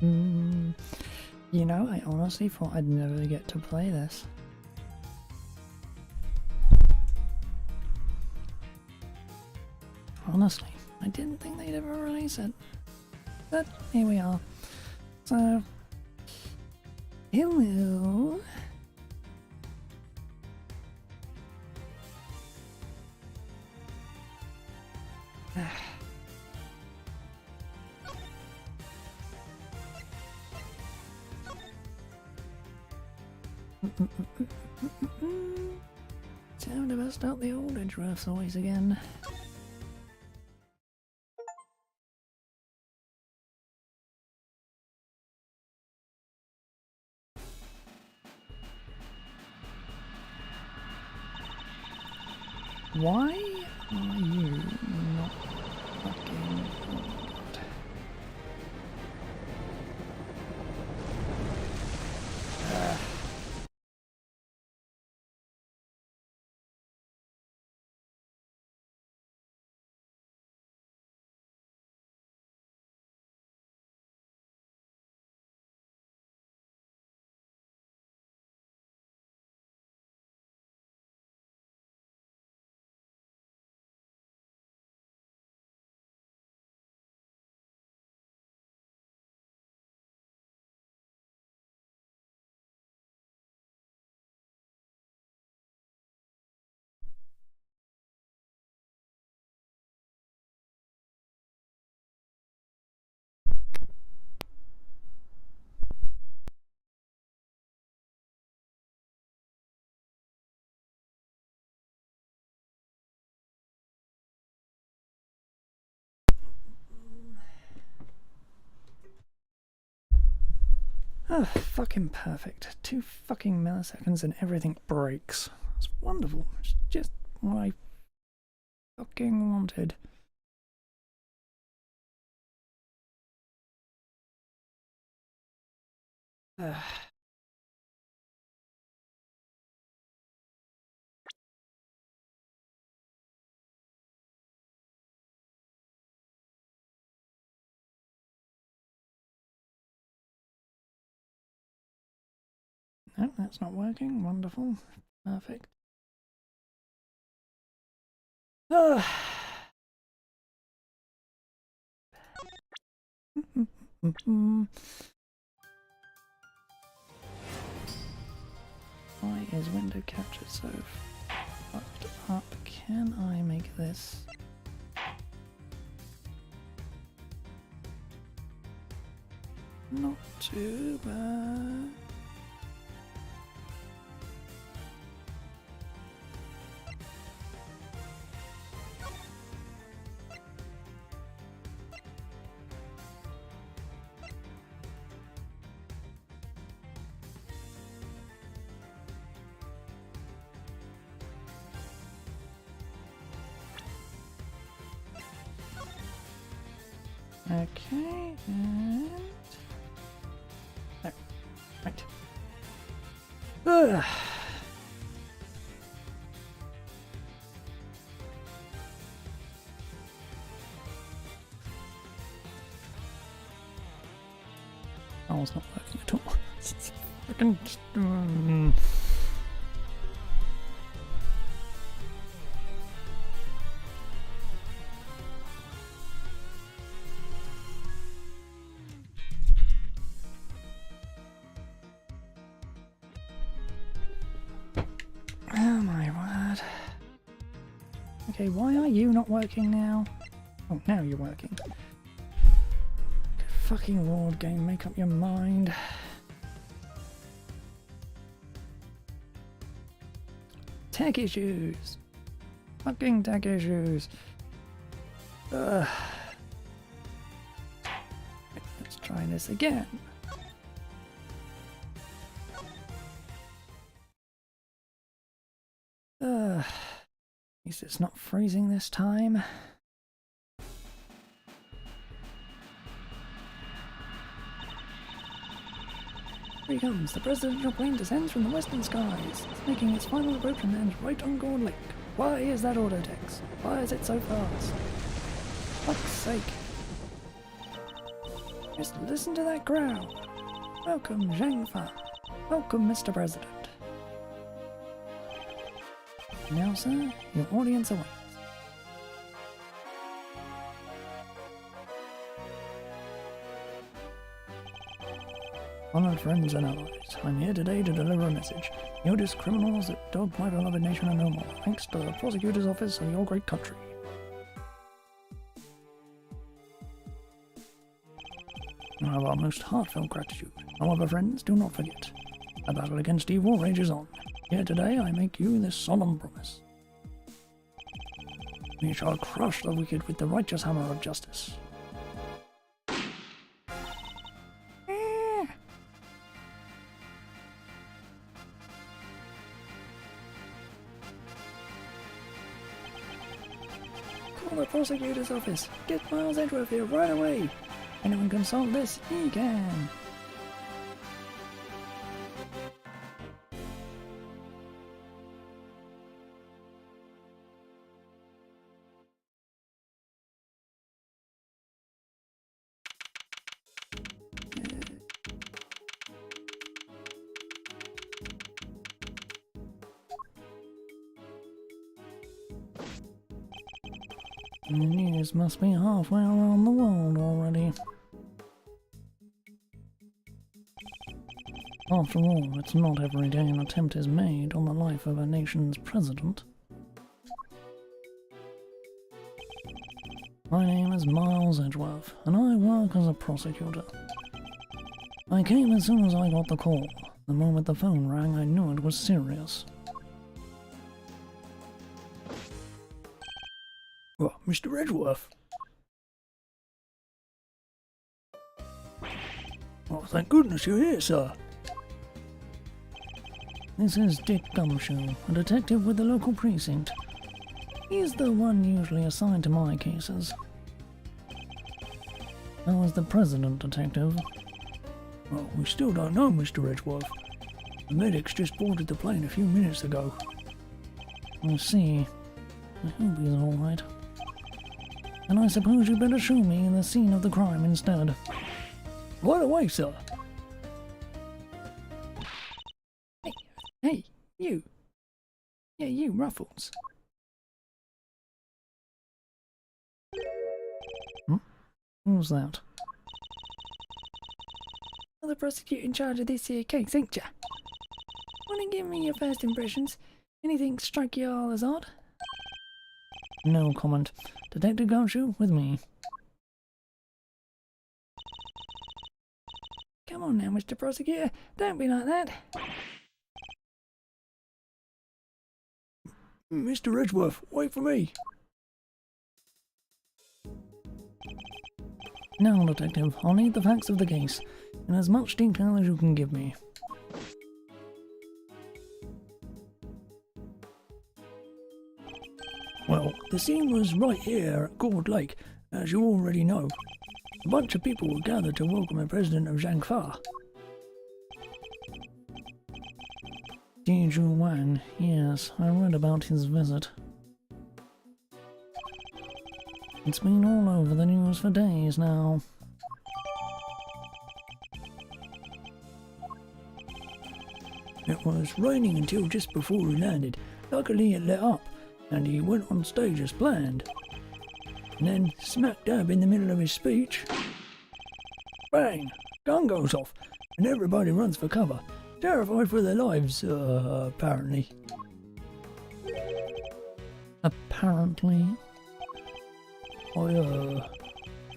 You know, I honestly thought I'd never get to play this. Honestly, I didn't think they'd ever release it. But here we are. So, hello. Time to bust out the old Edgeworth toys again. Why are you not fucking... Oh my god. Oh, fucking perfect. 2 fucking milliseconds and everything breaks. It's wonderful. It's just what I fucking wanted. No, that's not working. Wonderful. Perfect. Why is window capture so fucked up? Can I make this? Not too bad. Okay, and... No, right. Ugh. Oh, it's not working at all. Freaking... Oh my word. Okay, why are you not working now? Oh, now you're working. Good fucking lord game, make up your mind. Tech issues! Fucking tech issues! Ugh. Let's try this again. At least it's not freezing this time. Here he comes. The presidential plane descends from the western skies. It's making its final approach and lands right on Gorn Lake. Why is that auto text? Why is it so fast? Fuck's sake. Just listen to that crowd. Welcome, Zhang Fa. Welcome, Mr. President. Now, sir, your audience awaits. Honored friends and allies, I'm here today to deliver a message. Notice criminals that dog my beloved nation are no more, thanks to the Prosecutor's office of your great country. I have our most heartfelt gratitude. However, friends, do not forget, the battle against evil rages on. Here today I make you this solemn promise. We shall crush the wicked with the righteous hammer of justice. Call the Prosecutor's office. Get Miles Edgeworth here right away. Anyone can solve this, he can. The news must be halfway around the world already. After all, it's not every day an attempt is made on the life of a nation's president. My name is Miles Edgeworth, and I work as a prosecutor. I came as soon as I got the call. The moment the phone rang, I knew it was serious. Oh, Mr. Edgeworth. Oh, thank goodness you're here, sir. This is Dick Gumshoe, a detective with the local precinct. He's the one usually assigned to my cases. I was the president detective. Well, we still don't know, Mr. Edgeworth. The medics just boarded the plane a few minutes ago. I see. I hope he's alright. And I suppose you better show me the scene of the crime instead. Right away, sir. Hey, you. Yeah, you, Ruffles. Who's that? You're the prosecutor in charge of this here case, ain't ya? Wanna give me your first impressions? Anything strike you all as odd? No comment. Detective Gumshoe, with me. Come on now, Mr. Prosecutor. Don't be like that. Mr. Edgeworth, wait for me. Now, Detective, I'll need the facts of the case, in as much detail as you can give me. Well, the scene was right here at Gourd Lake, as you already know. A bunch of people were gathered to welcome the president of Zhangfa. Diju Wang, yes, I read about his visit. It's been all over the news for days now. It was raining until just before we landed. Luckily it let up, and he went on stage as planned. And then, smack dab in the middle of his speech, bang! Gun goes off, and everybody runs for cover, terrified for their lives, apparently. Apparently?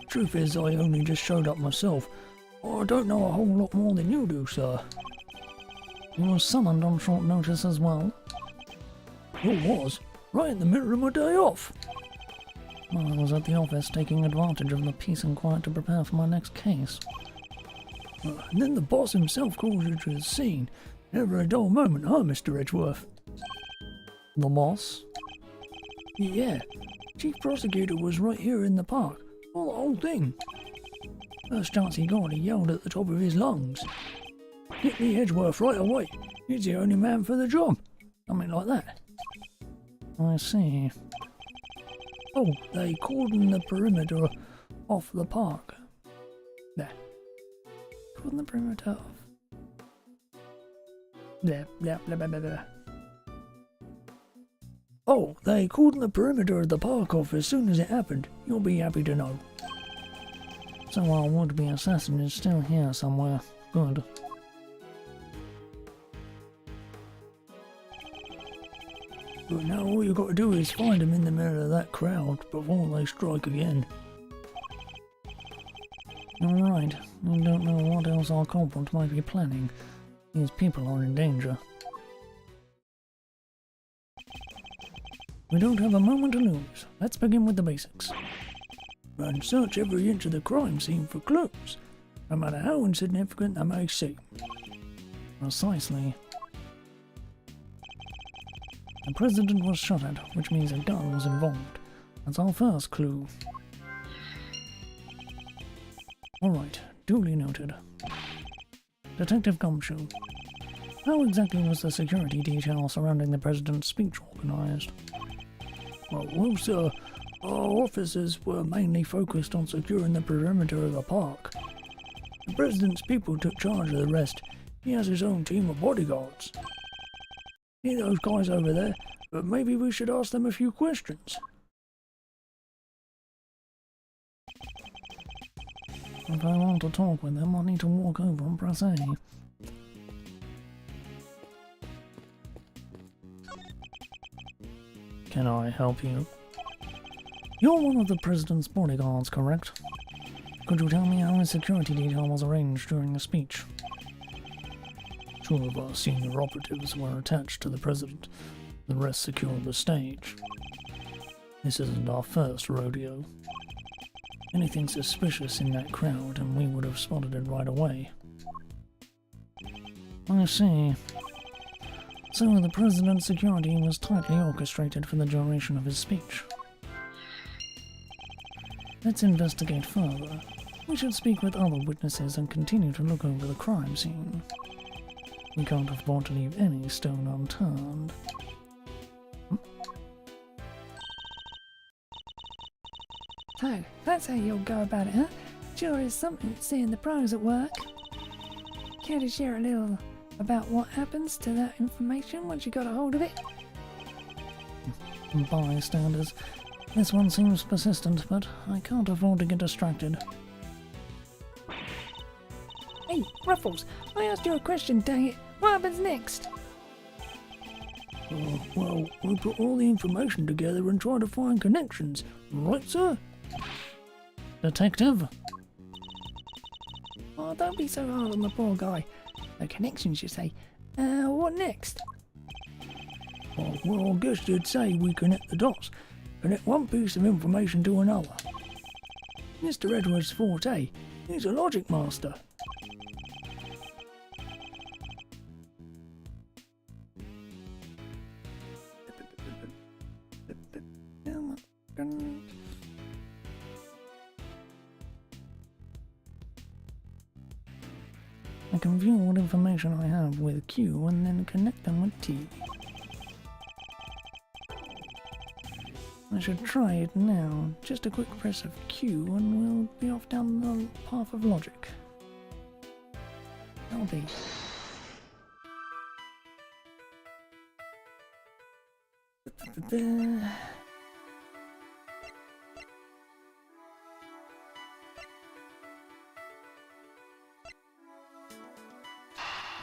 Truth is, I only just showed up myself. I don't know a whole lot more than you do, sir. You were summoned on short notice as well? You was? Right in the middle of my day off. Well, I was at the office taking advantage of the peace and quiet to prepare for my next case. And then the boss himself calls you to the scene. Never a dull moment, huh, Mr. Edgeworth? The boss? Yeah. Chief Prosecutor was right here in the park. Well, the whole thing. First chance he got, he yelled at the top of his lungs. Hit me Edgeworth right away. He's the only man for the job. Something like that. I see. Oh, they cordoned the perimeter off the park. There, called the perimeter of... Blah, blah, blah, blah, blah, blah. Oh, they called the perimeter of the park off as soon as it happened. You'll be happy to know. So our would-be assassin is still here somewhere. Good. But now all you got to do is find him in the middle of that crowd before they strike again. Alright, I don't know what else our culprit might be planning. These people are in danger. We don't have a moment to lose. Let's begin with the basics. And search every inch of the crime scene for clues, no matter how insignificant they may seem. Precisely. The president was shot at, which means a gun was involved. That's our first clue. Alright, duly noted. Detective Gumshoe. How exactly was the security detail surrounding the president's speech organised? Well, sir, our officers were mainly focused on securing the perimeter of the park. The president's people took charge of the rest. He has his own team of bodyguards. See those guys over there? But maybe we should ask them a few questions. If I want to talk with them, I need to walk over and press A. Can I help you? You're one of the president's bodyguards, correct? Could you tell me how his security detail was arranged during the speech? Two of our senior operatives were attached to the president. The rest secured the stage. This isn't our first rodeo. Anything suspicious in that crowd and we would have spotted it right away. I see. So the president's security was tightly orchestrated for the duration of his speech. Let's investigate further. We should speak with other witnesses and continue to look over the crime scene. We can't afford to leave any stone unturned. So, that's how you'll go about it, huh? Sure is something seeing the pros at work. Care to share a little about what happens to that information once you got a hold of it? Bystanders. This one seems persistent, but I can't afford to get distracted. Hey, Ruffles, I asked you a question, dang it. What happens next? Well, we put all the information together and try to find connections. Right, sir? Detective? Oh, don't be so hard on the poor guy. The connections, you say. What next? Well, I guess you'd say we connect the dots. Connect one piece of information to another. Mr. Edwards' forte. He's a logic master. I can view what information I have with Q and then connect them with T. I should try it now. Just a quick press of Q and we'll be off down the path of logic. That'll be.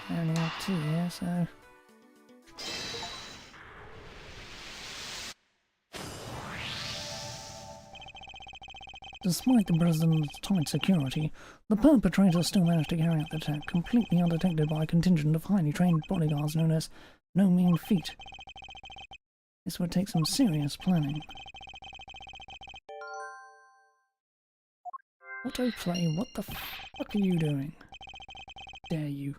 Only up to here, so. Despite the president's tight security, the perpetrators still managed to carry out the attack completely undetected by a contingent of highly trained bodyguards known as no mean feat. This would take some serious planning. Autoplay, what the fuck are you doing? Dare you?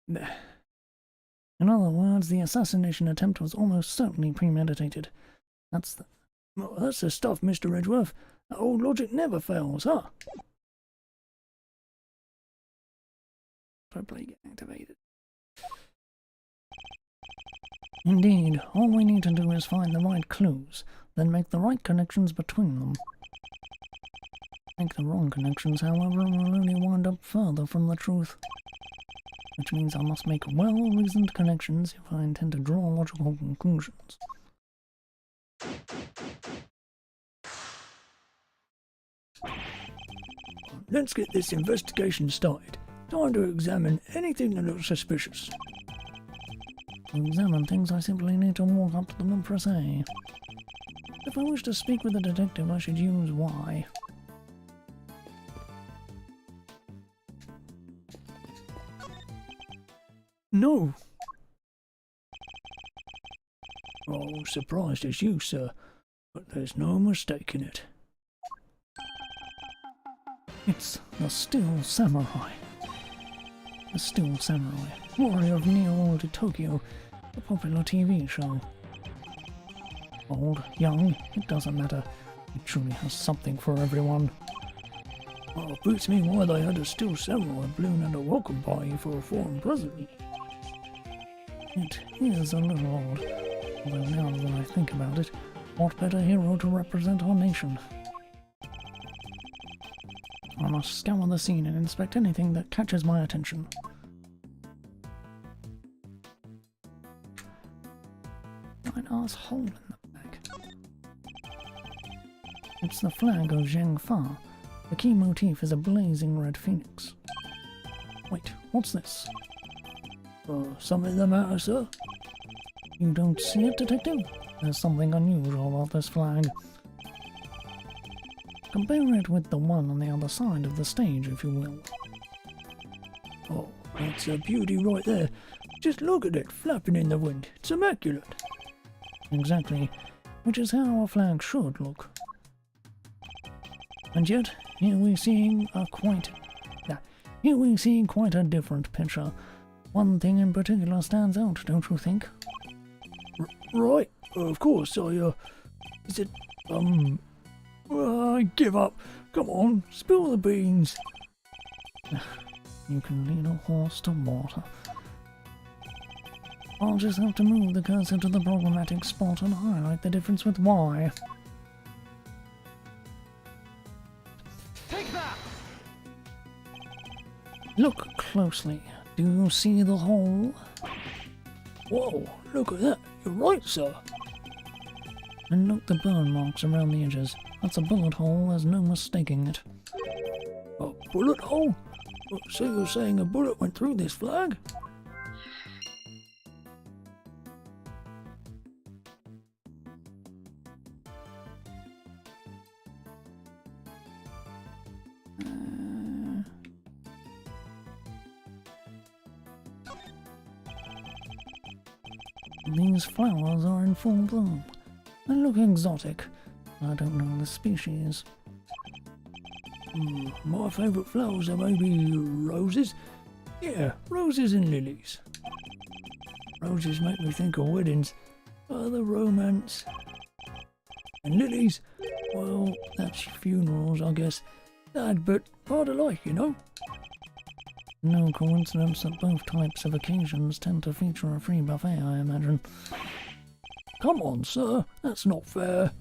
In other words, the assassination attempt was almost certainly premeditated. That's the stuff, Mr. Edgeworth. That old logic never fails, huh? Autoplay get activated. Indeed, all we need to do is find the right clues, then make the right connections between them. Make the wrong connections, however, and will only wind up further from the truth. Which means I must make well-reasoned connections if I intend to draw logical conclusions. Let's get this investigation started. Time to examine anything that looks suspicious. To examine things, I simply need to walk up to them and press A. If I wish to speak with a detective, I should use Y. No! Oh, surprised as you, sir, but there's no mistaking it. It's the Still Samurai. The Still Samurai, warrior of neo-old Tokyo, a popular TV show. Old, young, it doesn't matter. It truly has something for everyone. Well, it beats me why they had a Still Samurai balloon and a welcome party for a foreign president. It is a little odd, although now that I think about it, what better hero to represent our nation? I must scour the scene and inspect anything that catches my attention. Giant-ass hole in the back. It's the flag of Zhengfa. The key motif is a blazing red phoenix. Wait, what's this? Something the matter, sir? You don't see it, detective? There's something unusual about this flag. Compare it with the one on the other side of the stage, if you will. Oh, that's a beauty right there. Just look at it, flapping in the wind. It's immaculate. Exactly, which is how a flag should look. And yet, here we see quite a different picture. One thing in particular stands out, don't you think? Right, of course. Is it, I give up. Come on, spill the beans. You can lead a horse to water. I'll just have to move the cursor to the problematic spot and highlight the difference with Y. Take that! Look closely. Do you see the hole? Whoa, look at that. You're right, sir. And note the burn marks around the edges. That's a bullet hole, there's no mistaking it. A bullet hole? So you're saying a bullet went through this flag? These flowers are in full bloom. They look exotic. I don't know the species. My favourite flowers are maybe roses. Yeah, roses and lilies. Roses make me think of weddings, the romance. And lilies, well, that's funerals, I guess. Sad, but part of life, you know. No coincidence that both types of occasions tend to feature a free buffet, I imagine. Come on, sir, that's not fair.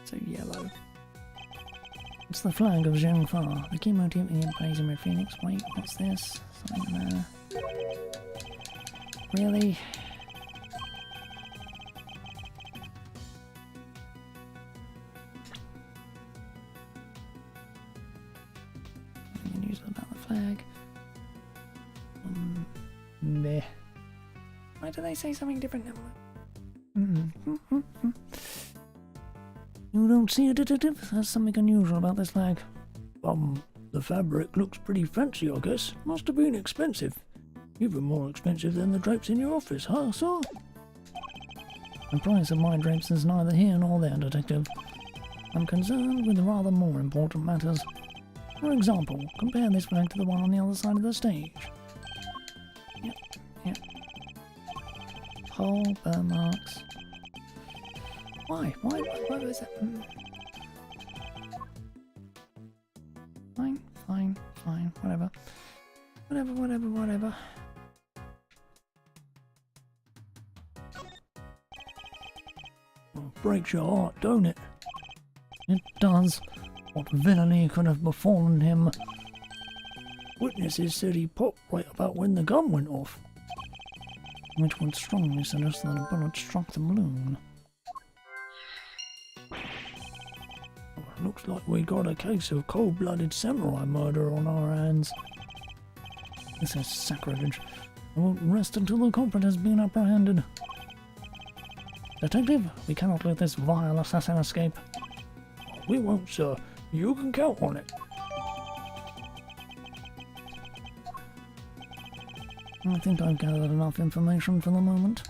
So yellow. It's the flag of Zhengfa. The key motif in plays in Red Phoenix. Wait, what's this? Something there. Really? News about the flag. Meh. Why do they say something different now? You don't see a detective? There's something unusual about this flag. The fabric looks pretty fancy, I guess. Must have been expensive. Even more expensive than the drapes in your office, huh, sir? The price of my drapes is neither here nor there, detective. I'm concerned with rather more important matters. For example, compare this flag to the one on the other side of the stage. Yep. Hole, burn marks. Why was that? Fine, whatever. Whatever. breaks your heart, don't it? It does. What villainy could have befallen him? Witnesses said he popped right about when the gun went off, which would strongly suggest that a bullet struck the balloon. Looks like we got a case of cold-blooded samurai murder on our hands. This is sacrilege. I won't rest until the culprit has been apprehended. Detective, we cannot let this vile assassin escape. We won't, sir. You can count on it. I think I've gathered enough information for the moment.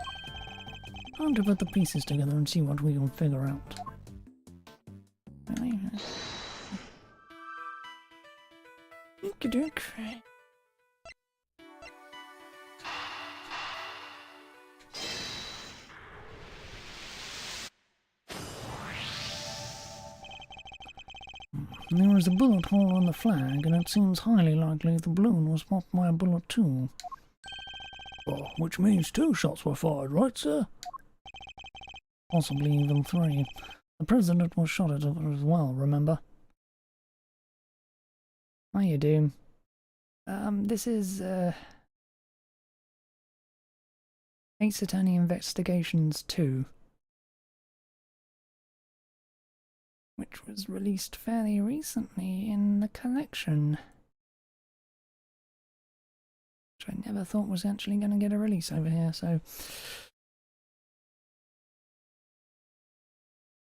Time to put the pieces together and see what we can figure out. There is a bullet hole on the flag, and it seems highly likely the balloon was popped by a bullet too. Oh, which means 2 shots were fired, right, sir? Possibly even 3. The president was shot at as well, remember? How you doing? This is, Ace Attorney Investigations 2. Which was released fairly recently in the collection. Which I never thought was actually going to get a release over here, so...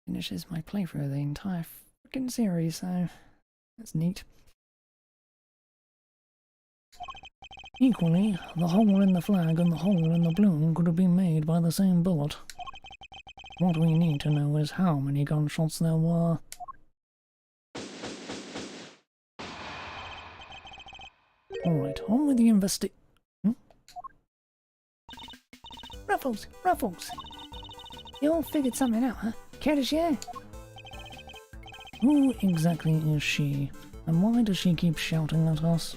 Finishes my playthrough of the entire freaking series, so... That's neat. Equally, the hole in the flag and the hole in the balloon could have been made by the same bullet. What we need to know is how many gunshots there were. Alright, on with the Ruffles! Ruffles! You all figured something out, huh? Care to share? Who exactly is she? And why does she keep shouting at us?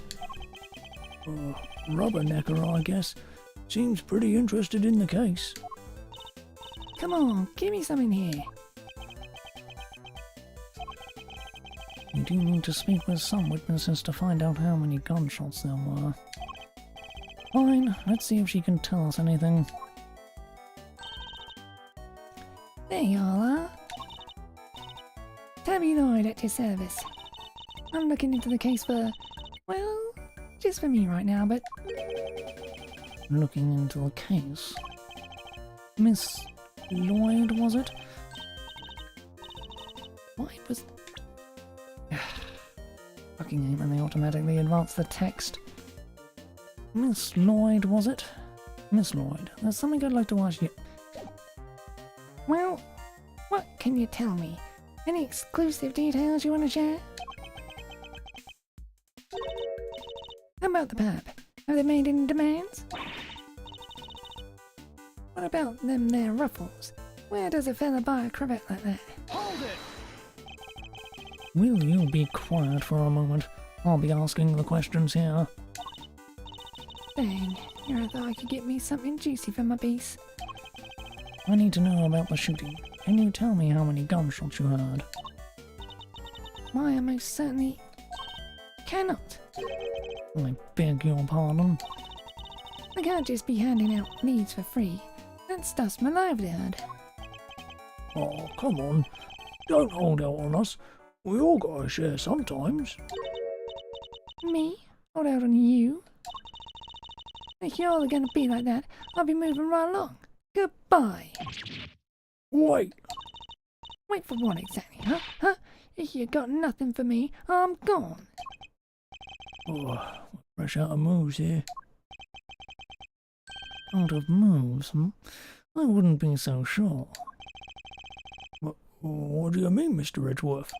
Rubbernecker, I guess. Seems pretty interested in the case. Come on, give me something here. We do need to speak with some witnesses to find out how many gunshots there were. Fine, let's see if she can tell us anything. There you all are. Tabby Lloyd at your service. I'm looking into the case for, well, just for me right now, but... Looking into the case? Miss Lloyd, was it? Why was... Fucking hate when they automatically advance the text. Miss Lloyd, was it? Miss Lloyd, there's something I'd like to ask you. Well, what can you tell me? Any exclusive details you want to share? How about the pub? Have they made any demands? What about them there ruffles? Where does a fella buy a cravat like that? Hold it! Will you be quiet for a moment? I'll be asking the questions here. Dang, I thought I could get me something juicy for my piece. I need to know about the shooting. Can you tell me how many gunshots you heard? Why, I most certainly cannot. I beg your pardon. I can't just be handing out leads for free. That stuff's my livelihood. Oh, come on. Don't hold out on us. We all gotta share sometimes. Me? Hold out on you? If you're all gonna be like that, I'll be moving right along. Goodbye. Wait. Wait for what exactly, huh? Huh? If you got nothing for me, I'm gone. Oh, fresh out of moves here. Out of moves, hmm? I wouldn't be so sure. What do you mean, Mr. Edgeworth?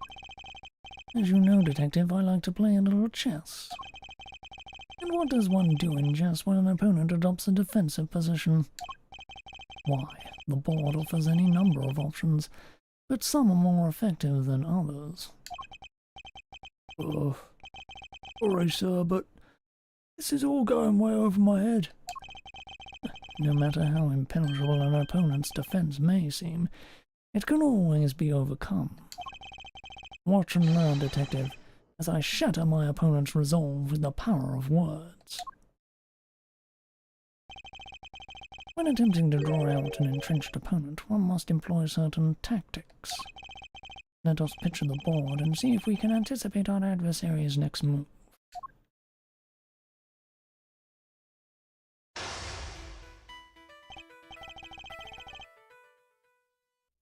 As you know, Detective, I like to play a little chess. And what does one do in chess when an opponent adopts a defensive position? Why, the board offers any number of options, but some are more effective than others. Sorry, sir, but this is all going way over my head. No matter how impenetrable an opponent's defense may seem, It can always be overcome. Watch and learn, detective, as I shatter my opponent's resolve with the power of words. When attempting to draw out an entrenched opponent, one must employ certain tactics. Let us picture the board and see if we can anticipate our adversary's next move.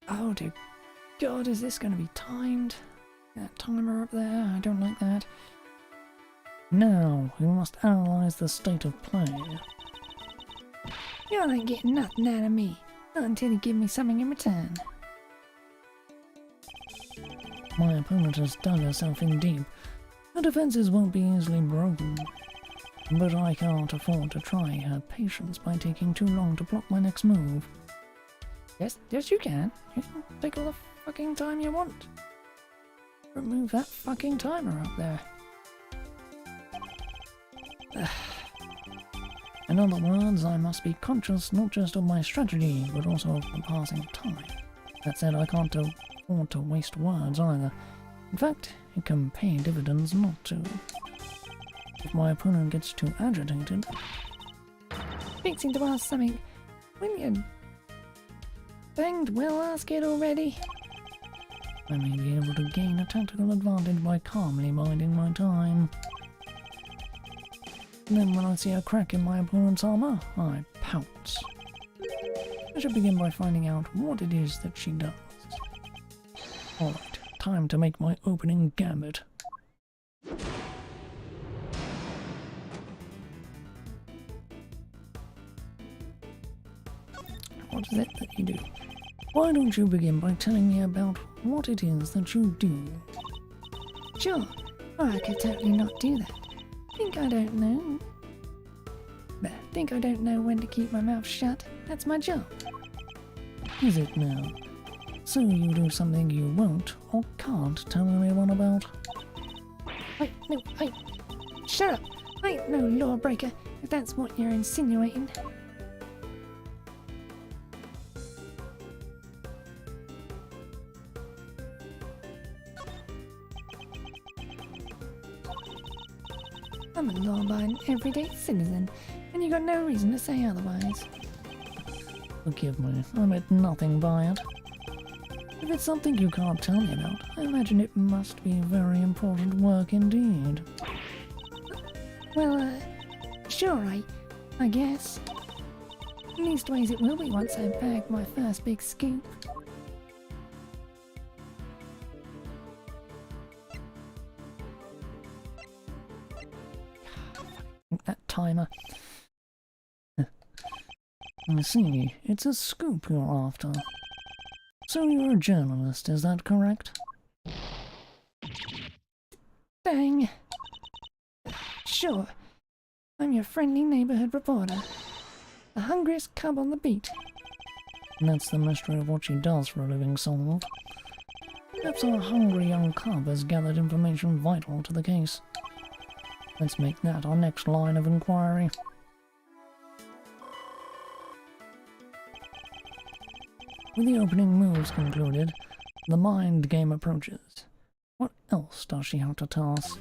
Oh dear God, is this going to be timed? That timer up there, I don't like that. Now, we must analyze the state of play. You ain't getting nothing out of me, not until you give me something in return. My opponent has dug herself in deep. Her defenses won't be easily broken. But I can't afford to try her patience by taking too long to block my next move. Yes you can. You can take all the fucking time you want. Remove that fucking timer up there. In other words, I must be conscious not just of my strategy, but also of the passing time. That said, I can't afford to waste words either. In fact, it can pay dividends not to. If my opponent gets too agitated... Fixing to ask something. When you banged, well, ask it already. I may be able to gain a tactical advantage by calmly biding my time. Then when I see a crack in my opponent's armor, I pounce. I should begin by finding out what it is that she does. Alright, time to make my opening gambit. What is it that you do? Why don't you begin by telling me about what it is that you do? Sure, or I could totally not do that. Think I don't know? Think I don't know when to keep my mouth shut? That's my job. Is it now? So you do something you won't or can't tell anyone about? Hey, shut up! I ain't no lawbreaker, if that's what you're insinuating. I'm a law-abiding, everyday citizen, and you got no reason to say otherwise. Forgive me, I meant nothing by it. If it's something you can't tell me about, I imagine it must be very important work indeed. Well, sure, I guess. Leastways it will be once I bag my first big scoop. That timer. I see, it's a scoop you're after. So you're a journalist, is that correct? Dang. Sure. I'm your friendly neighborhood reporter. The hungriest cub on the beat. That's the mystery of what she does for a living solved. Perhaps our hungry young cub has gathered information vital to the case. Let's make that our next line of inquiry. With the opening moves concluded, the mind game approaches. What else does she have to tell us?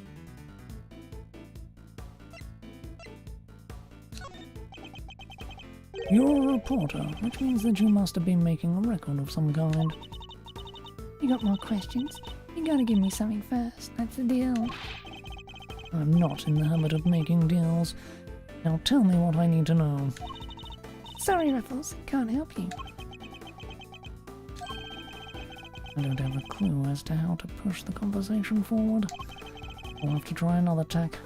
You're a reporter, which means that you must have been making a record of some kind. You got more questions? You gotta give me something first, that's the deal. I'm not in the habit of making deals. Now tell me what I need to know. Sorry, Ruffles, can't help you. I don't have a clue as to how to push the conversation forward. I'll have to try another tack.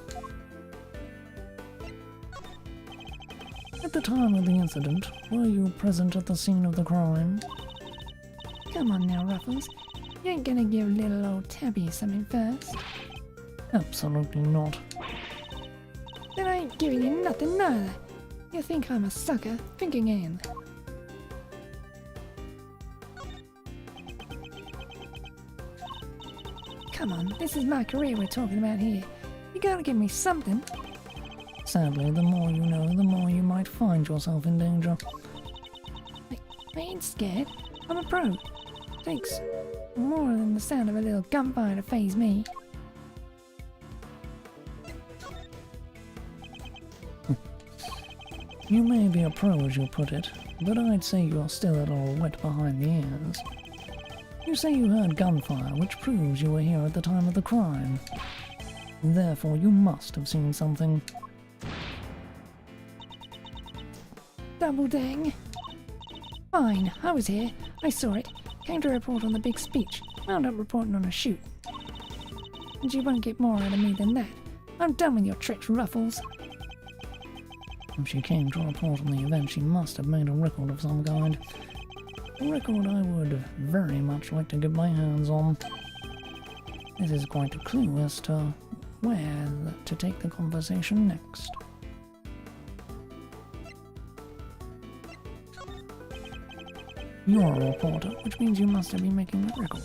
At the time of the incident, were you present at the scene of the crime? Come on now, Ruffles. You ain't gonna give little old Tabby something first. Absolutely not. Then I ain't giving you nothing neither. You think I'm a sucker? Think again. Come on, this is my career we're talking about here. You gotta give me something. Sadly, the more you know, the more you might find yourself in danger. I ain't scared. I'm a pro. Takes more than the sound of a little gunfire to faze me. You may be a pro as you put it, but I'd say you're still a little wet behind the ears. You say you heard gunfire, which proves you were here at the time of the crime. Therefore, you must have seen something. Double dang. Fine, I was here. I saw it. Came to report on the big speech. Wound up reporting on a shoot. And you won't get more out of me than that. I'm done with your tricks, Ruffles. If she came to report on the event, she must have made a record of some kind. A record I would very much like to get my hands on. This is quite a clue as to where to take the conversation next. You're a reporter, which means you must have been making a record.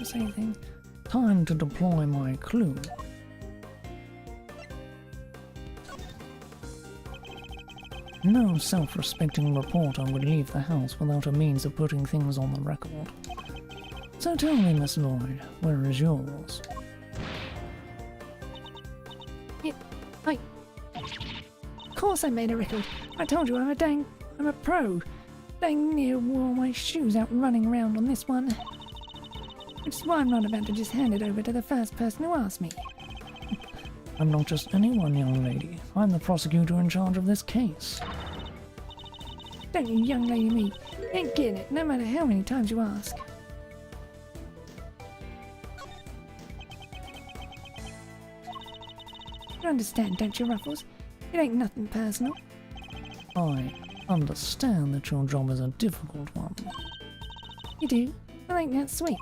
Say anything. Time to deploy my clue. No self-respecting reporter would leave the house without a means of putting things on the record. So tell me, Miss Lloyd, where is yours? Of course I made a record. I told you I'm a pro. Dang near wore my shoes out running around on this one. Which is why I'm not about to just hand it over to the first person who asks me. I'm not just anyone, young lady. I'm the prosecutor in charge of this case. Don't you young lady me. You ain't getting it, no matter how many times you ask. You understand, don't you, Ruffles? It ain't nothing personal. I understand that your job is a difficult one. You do? Well, ain't that sweet?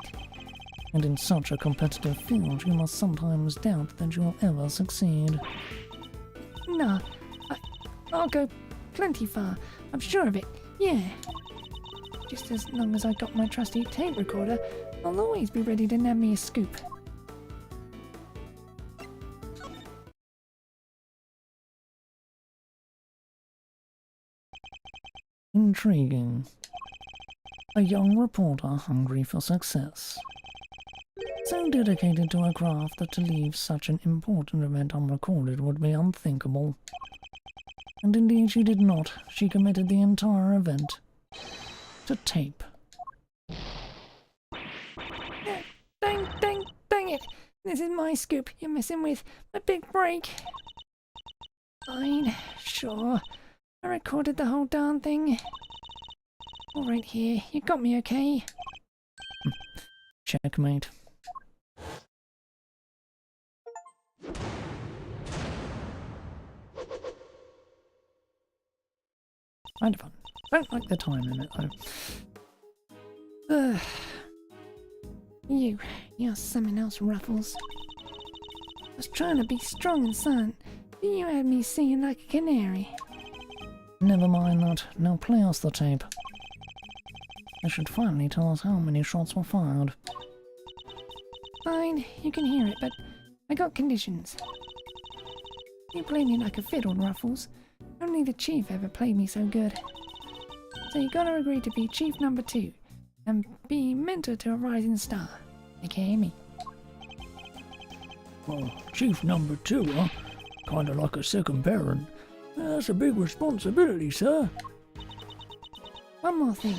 And in such a competitive field, you must sometimes doubt that you'll ever succeed. Nah, I'll go plenty far. I'm sure of it. Yeah. Just as long as I got my trusty tape recorder, I'll always be ready to nab me a scoop. Intriguing. A young reporter hungry for success. So dedicated to her craft that to leave such an important event unrecorded would be unthinkable. And indeed she did not. She committed the entire event to tape. Dang it! This is my scoop you're messing with. My big break. Fine, sure. I recorded the whole darn thing. All right here, you got me okay? Checkmate. Kind of fun. Don't like the time limit though. You're something else, Ruffles. I was trying to be strong and silent, but you had me singing like a canary. Never mind that. Now play us the tape. They should finally tell us how many shots were fired. Fine, you can hear it, but I got conditions. You played me like a fiddle, Ruffles. Only the chief ever played me so good. So you gotta agree to be chief number 2, and be mentor to a rising star, aka me. Well, chief number 2, huh? Kinda like a second parent. That's a big responsibility, sir. One more thing.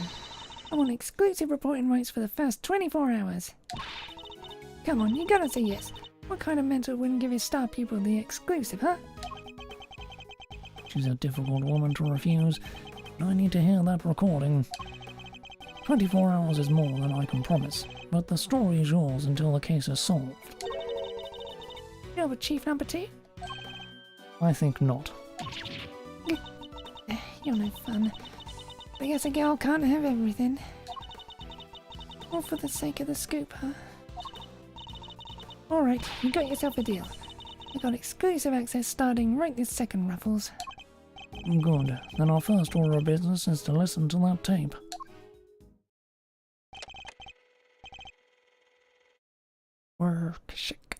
I want exclusive reporting rights for the first 24 hours. Come on, you gotta say yes. What kind of mentor wouldn't give his star pupil the exclusive, huh? She's a difficult woman to refuse. I need to hear that recording. 24 hours is more than I can promise, but the story is yours until the case is solved. You're with chief number 2? I think not. You're no fun. I guess a girl can't have everything. All for the sake of the scoop, huh? Alright, you got yourself a deal. I got exclusive access starting right this second, Ruffles. Good. Then our first order of business is to listen to that tape. Work chick.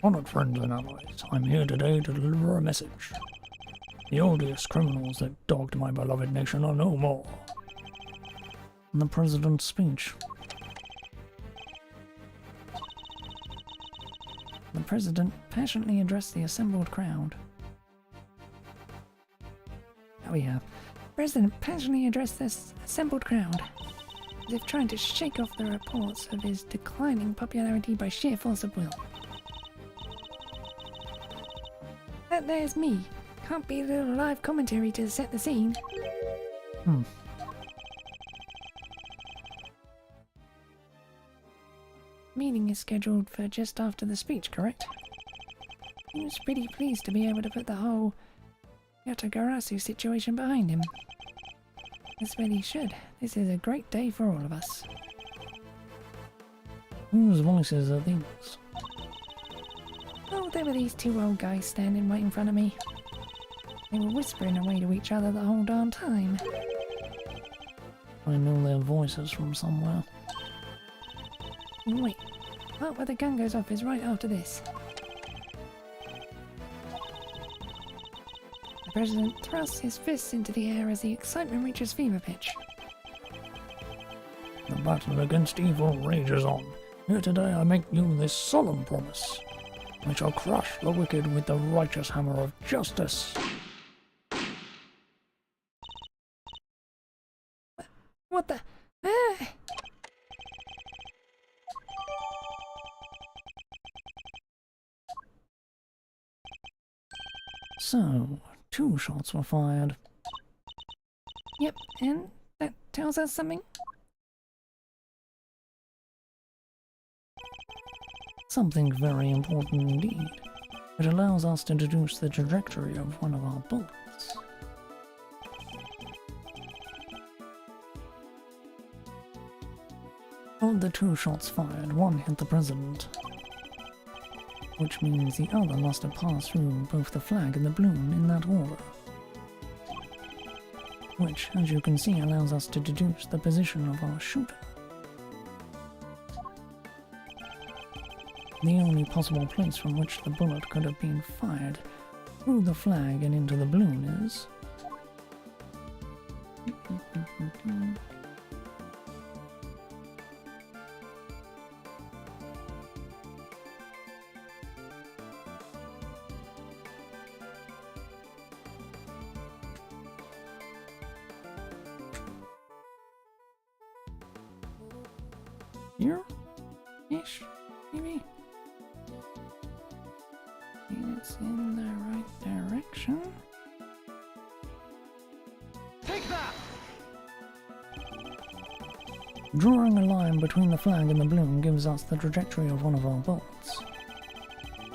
Honored friends and allies, I'm here today to deliver a message. The odious criminals that dogged my beloved nation are no more. And the President's speech. The President passionately addressed the assembled crowd. There we have. The President passionately addressed this assembled crowd, as if trying to shake off the reports of his declining popularity by sheer force of will. That there's me. Can't be a little live commentary to set the scene. Meeting is scheduled for just after the speech, correct? He was pretty pleased to be able to put the whole Yatagarasu situation behind him. That's what he should. This is a great day for all of us. Whose voices are these? Oh, there were these two old guys standing right in front of me. They were whispering away to each other the whole darn time. I know their voices from somewhere. Wait, part where the gun goes off is right after this. The President thrusts his fists into the air as the excitement reaches fever pitch. The battle against evil rages on. Here today I make you this solemn promise. I shall crush the wicked with the righteous hammer of justice. What the? Ah! So, 2 shots were fired. Yep, and that tells us something? Something very important indeed. It allows us to deduce the trajectory of one of our bullets. Of the 2 shots fired, 1 hit the President, which means the other must have passed through both the flag and the balloon in that order. Which, as you can see, allows us to deduce the position of our shooter. The only possible place from which the bullet could have been fired through the flag and into the balloon is... here? Ish, maybe? It's in the right direction. Take that! Drawing a line between the flag and the balloon gives us the trajectory of one of our bullets,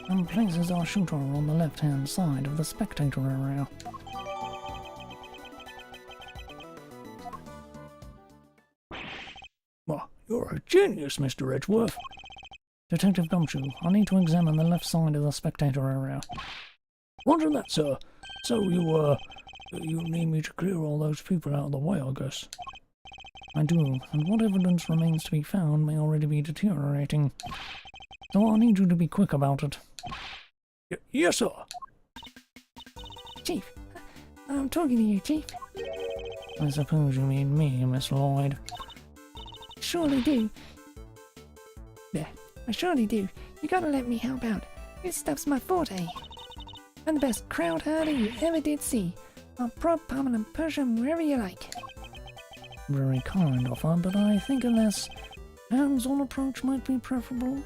and places our shooter on the left-hand side of the spectator area. Well, you're a genius, Mr. Edgeworth. Detective Gumshoe, I need to examine the left side of the spectator area. Roger that, sir. So you need me to clear all those people out of the way, I guess. I do, and what evidence remains to be found may already be deteriorating. So I'll need you to be quick about it. Yes, sir. Chief, I'm talking to you, Chief. I suppose you mean me, Miss Lloyd. Surely do. Yeah, I surely do. You gotta let me help out. This stuff's my forte. I'm the best crowd herder you ever did see. I'll prod, pummel and push 'em wherever you like. Very kind of her, but I think a less hands-on approach might be preferable.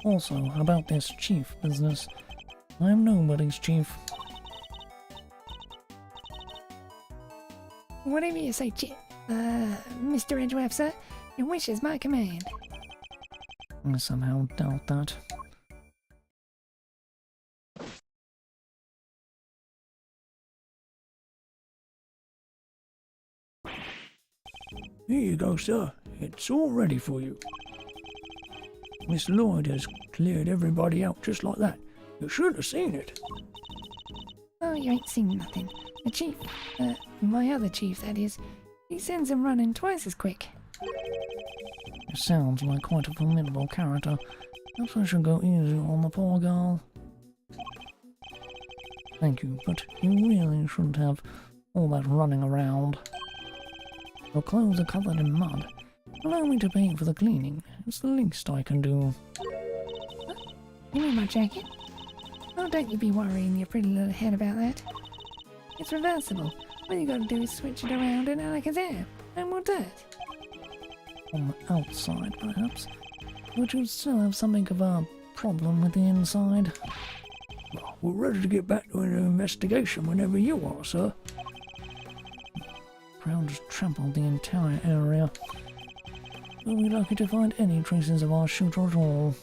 Also, about this chief business, I am nobody's chief. Whatever you say, Mr. Edgeworth, sir, your wish is my command. I somehow doubt that. Here you go, sir. It's all ready for you. Miss Lloyd has cleared everybody out just like that. You should have seen it. Oh, you ain't seen nothing. The chief, my other chief, that is, he sends them running twice as quick. It sounds like quite a formidable character. Perhaps I should go easy on the poor girl. Thank you, but you really shouldn't have all that running around. Your clothes are covered in mud. Allow me to pay for the cleaning. It's the least I can do. You mean my jacket? Oh, don't you be worrying your pretty little head about that. It's reversible. All you gotta do is switch it around and like a zap, and we'll do it. On the outside, perhaps. But you'd still have something of a problem with the inside. Well, we're ready to get back to an investigation whenever you are, sir. Crowd has trampled the entire area. We'll be lucky to find any traces of our shooter at all.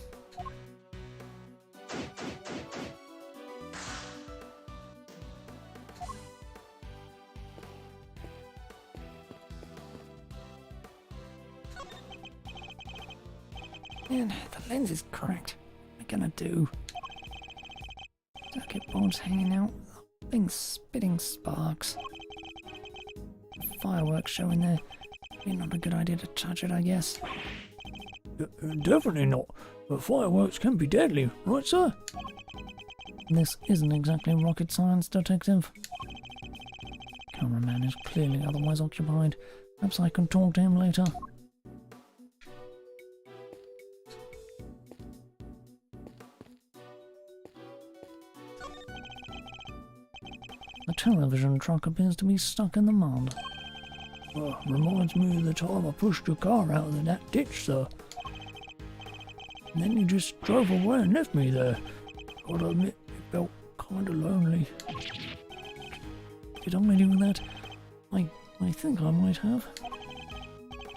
Man, the lens is cracked. What am I gonna do? Circuit boards hanging out. Things spitting sparks. Fireworks showing there. Be not a good idea to touch it, I guess. Definitely not. But fireworks can be deadly, right, sir? This isn't exactly rocket science, Detective. Cameraman is clearly otherwise occupied. Perhaps I can talk to him later. The television truck appears to be stuck in the mud. Reminds me of the time I pushed your car out of that ditch, sir. And then you just drove away and left me there. Gotta admit, it felt kinda lonely. Did I do that? I think I might have.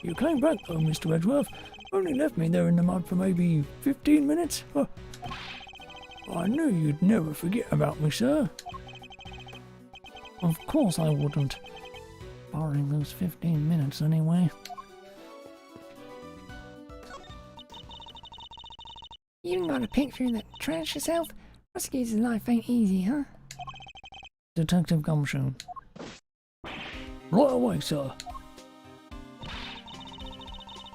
You came back though, Mr. Edgeworth. Only left me there in the mud for maybe 15 minutes. I knew you'd never forget about me, sir. Of course I wouldn't. Barring those 15 minutes anyway. You even got a picture of that trash yourself? Prosecutor's life ain't easy, huh? Detective Gumshoe. Right away, sir.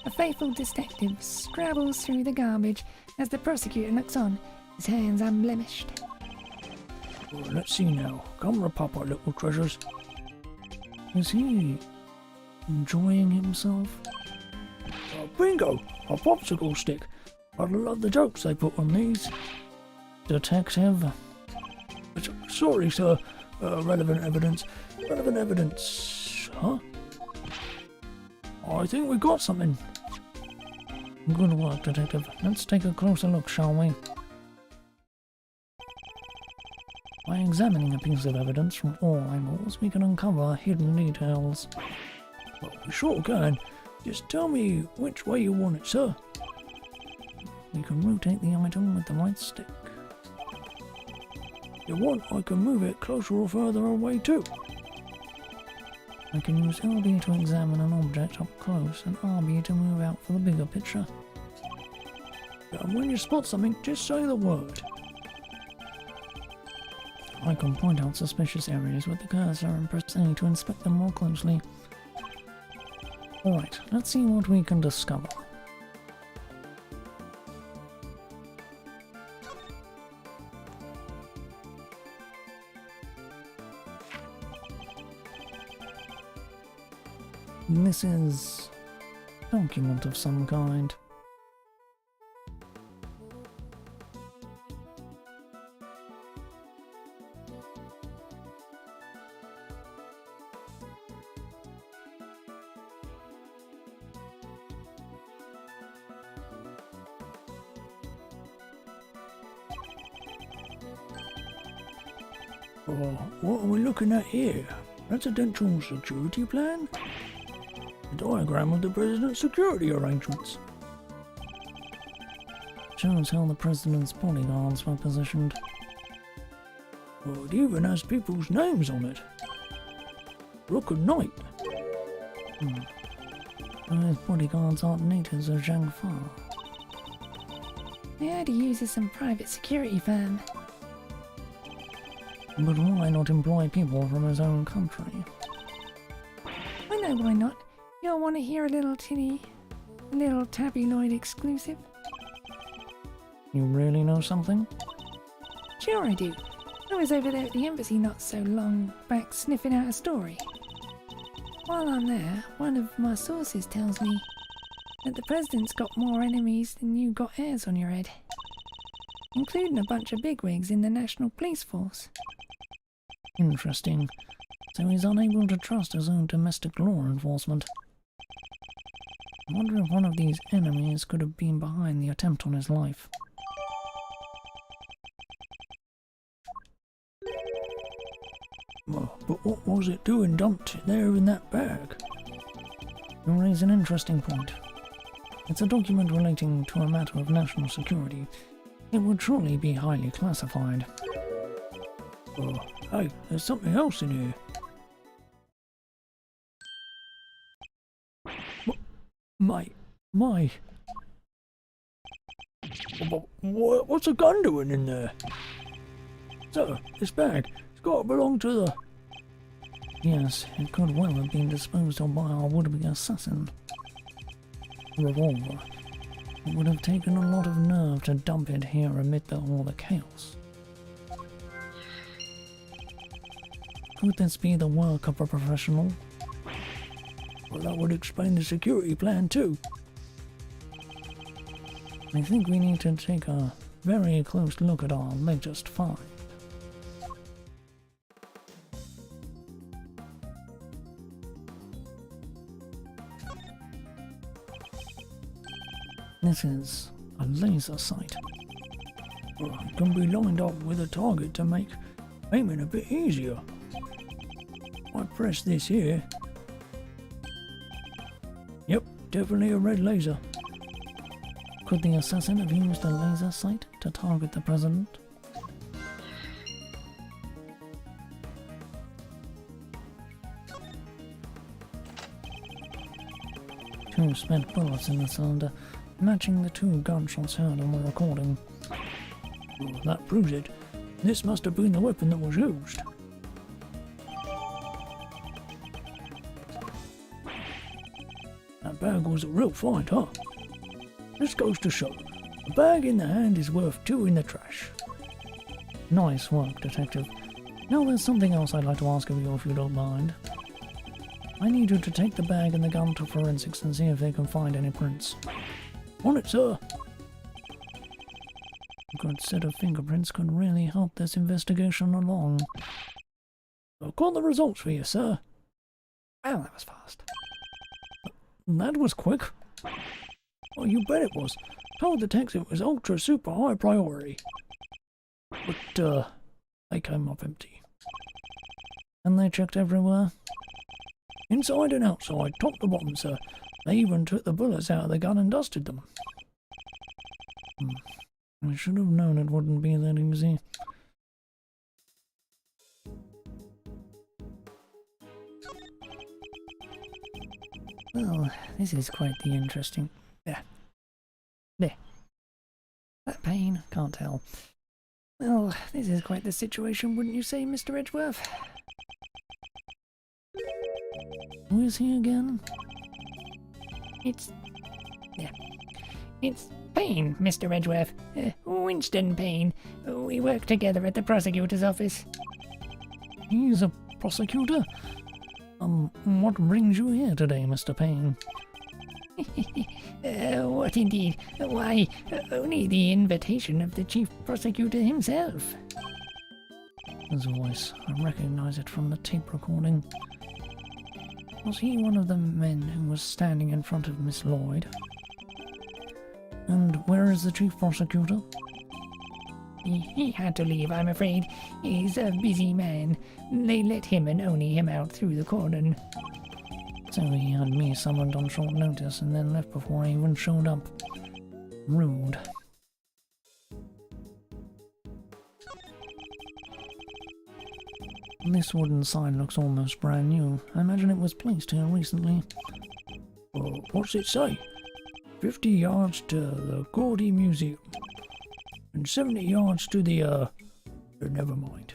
A faithful detective scrabbles through the garbage as the prosecutor looks on, his hands unblemished. Well, let's see now. Come repop our little treasures. Is he enjoying himself? Bingo! A popsicle stick. I love the jokes they put on these. Detective. Sorry, sir. Relevant evidence. Relevant evidence. Huh? I think we got something. Good work, Detective. Let's take a closer look, shall we? By examining a piece of evidence from all angles, we can uncover hidden details. Well, we sure can. Just tell me which way you want it, sir. We can rotate the item with the right stick. If you want, I can move it closer or further away too. I can use LB to examine an object up close and RB to move out for the bigger picture. And when you spot something, just say the word. I can point out suspicious areas with the cursor and press A to inspect them more closely. Alright, let's see what we can discover. This is a document of some kind. What are we looking at here? Residential security plan? A diagram of the president's security arrangements. Shows how the president's bodyguards were positioned. Well, it even has people's names on it. Look at Knight. Those bodyguards aren't natives of Zhangfa. I heard he uses some private security firm. But why not employ people from his own country? I know why not. Y'all want to hear a little tabloid exclusive? You really know something? Sure I do. I was over there at the embassy not so long back sniffing out a story. While I'm there, one of my sources tells me that the president's got more enemies than you got hairs on your head, including a bunch of bigwigs in the National Police Force. Interesting. So he's unable to trust his own domestic law enforcement. I wonder if one of these enemies could have been behind the attempt on his life. But what was it doing dumped there in that bag? You raise an interesting point. It's a document relating to a matter of national security. It would surely be highly classified. Oh, hey, there's something else in here. My. What's a gun doing in there? Sir, this bag, it's got to belong to the... Yes, it could well have been disposed of by our would-be assassin. A revolver. It would have taken a lot of nerve to dump it here amid all the chaos. Could this be the work of a professional? Well, that would explain the security plan too. I think we need to take a very close look at our latest find. This is a laser sight. Well, it can be lined up with a target to make aiming a bit easier. I press this here. Yep, definitely a red laser. Could the assassin have used a laser sight to target the president? Two spent bullets in the cylinder, matching the two gunshots heard on the recording. Well, that proves it. This must have been the weapon that was used. That bag was a real find, huh? This goes to show, a bag in the hand is worth two in the trash. Nice work, Detective. Now there's something else I'd like to ask of you if you don't mind. I need you to take the bag and the gun to forensics and see if they can find any prints. On it, sir. A good set of fingerprints could really help this investigation along. I've got the results for you, sir. Well, that was fast. That was quick. Oh, you bet it was. Told the techs it was ultra super high priority. But, they came up empty. And they checked everywhere? Inside and outside, top to bottom, sir. They even took the bullets out of the gun and dusted them. I should have known it wouldn't be that easy. Well, this is quite the interesting... There. That pain? Can't tell. Well, this is quite the situation, wouldn't you say, Mr. Edgeworth? Who is he again? It's Payne, Mr. Edgeworth. Winston Payne. We work together at the prosecutor's office. He's a prosecutor? What brings you here today, Mr. Payne? What indeed? Why, only the invitation of the chief prosecutor himself. His voice, I recognize it from the tape recording. Was he one of the men who was standing in front of Miss Lloyd? And where is the chief prosecutor? He had to leave, I'm afraid. He's a busy man. They let him and only him out through the cordon. So he had me summoned on short notice and then left before I even showed up. Rude. This wooden sign looks almost brand new. I imagine it was placed here recently. What's it say? 50 yards to the Gordy Museum. And 70 yards to the, never mind.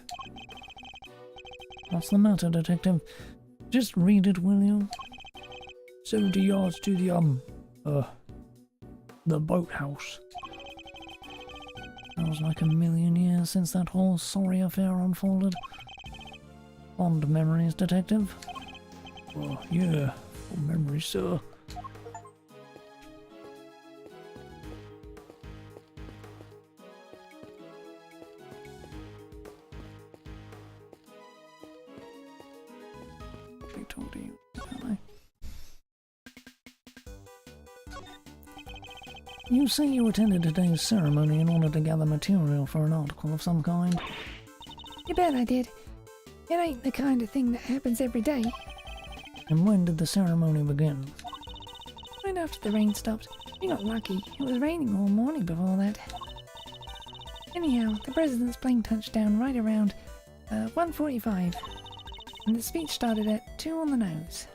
What's the matter, Detective? Just read it, will you? 70 yards to the boathouse. Feels like a million years since that whole sorry affair unfolded. Fond memories, Detective? Oh, yeah, fond memories, sir. She told you, didn't I? You say you attended today's ceremony in order to gather material for an article of some kind? You bet I did. It ain't the kind of thing that happens every day. And when did the ceremony begin? Right after the rain stopped. We got lucky. It was raining all morning before that. Anyhow, the president's plane touched down right around 1:45. And the speech started at 2 on the nose.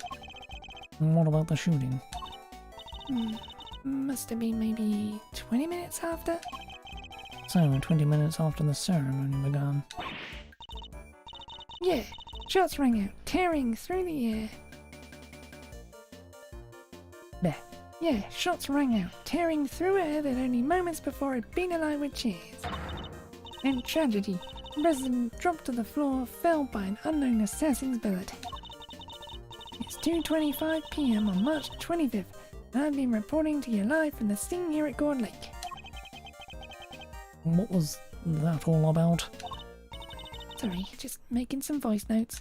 And what about the shooting? Must have been maybe 20 minutes after? So, 20 minutes after the ceremony began. Yeah, shots rang out, tearing through the air. There. Yeah, shots rang out, tearing through air that only moments before had been alight with cheers. And tragedy, the president dropped to the floor, felled by an unknown assassin's bullet. It's 2:25 p.m. on March 25th, and I've been reporting to you live from the scene here at Gourd Lake. What was that all about? Sorry, just making some voice notes.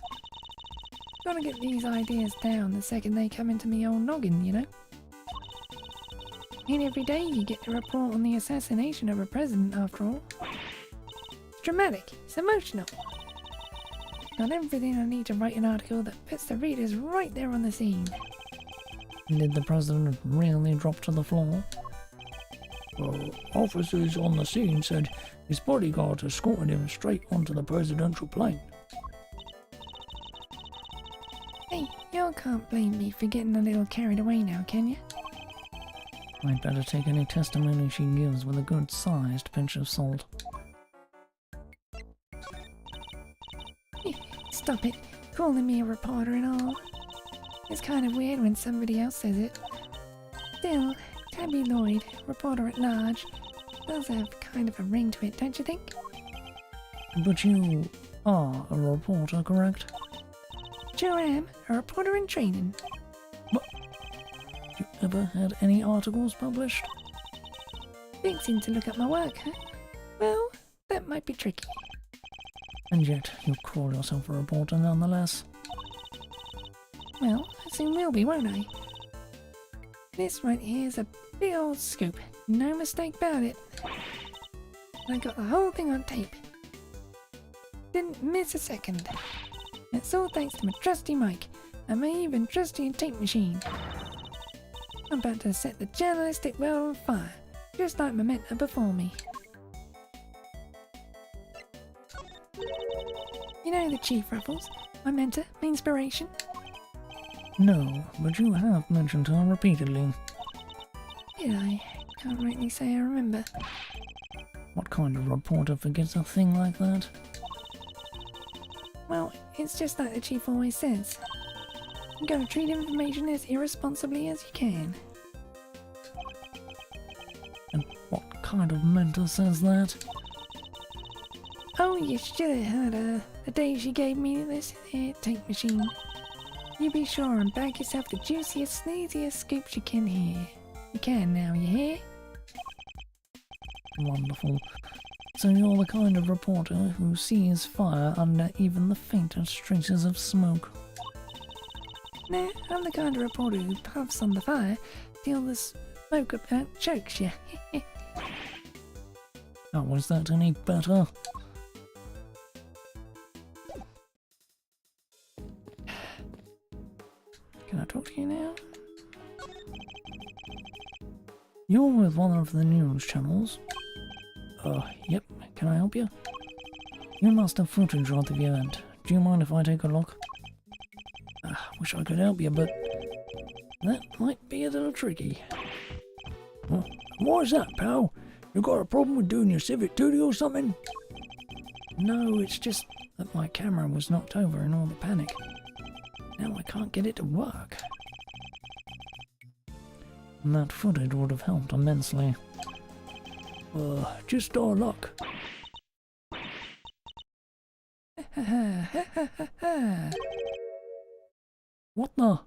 Gotta get these ideas down the second they come into me old noggin, you know? Ain't every day you get to report on the assassination of a president, after all. It's dramatic, it's emotional. Got everything I need to write an article that puts the readers right there on the scene. Did the president really drop to the floor? Well, officers on the scene said his bodyguard escorted him straight onto the presidential plane. Hey, you can't blame me for getting a little carried away now, can you? I'd better take any testimony she gives with a good-sized pinch of salt. Stop it, calling me a reporter and all. It's kind of weird when somebody else says it. Still, Tabby Lloyd, reporter at large, does have kind of a ring to it, don't you think? But you are a reporter, correct? Sure am, a reporter in training. You ever had any articles published? Fixing to look up my work, huh? Well, that might be tricky. And yet, you call yourself a reporter nonetheless. Well, I soon will be, won't I? This right here's a big old scoop, no mistake about it. I got the whole thing on tape. Didn't miss a second. It's all thanks to my trusty mic, and my even trustier tape machine. I'm about to set the journalistic world on fire, just like my mentor before me. You know the Chief Ruffles, my mentor, my inspiration? No, but you have mentioned her repeatedly. Did I? Can't rightly say I remember. What kind of reporter forgets a thing like that? Well, it's just like the Chief always says. You gotta treat information as irresponsibly as you can. And what kind of mentor says that? Oh, you should have heard her the day she gave me this here tape machine. You be sure and bag yourself the juiciest, sneeziest scoops you can hear. You can now, you hear? Wonderful. So you're the kind of reporter who sees fire under even the faintest traces of smoke. Nah, I'm the kind of reporter who puffs on the fire till the smoke about chokes you. Oh, was that any better? Can I talk to you now? You're with one of the news channels. Yep. Can I help you? You must have footage of the event. Do you mind if I take a look? Wish I could help you, but that might be a little tricky. Why's that, pal? You got a problem with doing your civic duty or something? No, it's just that my camera was knocked over in all the panic. Now I can't get it to work. And that footage would have helped immensely. Just our luck. What the?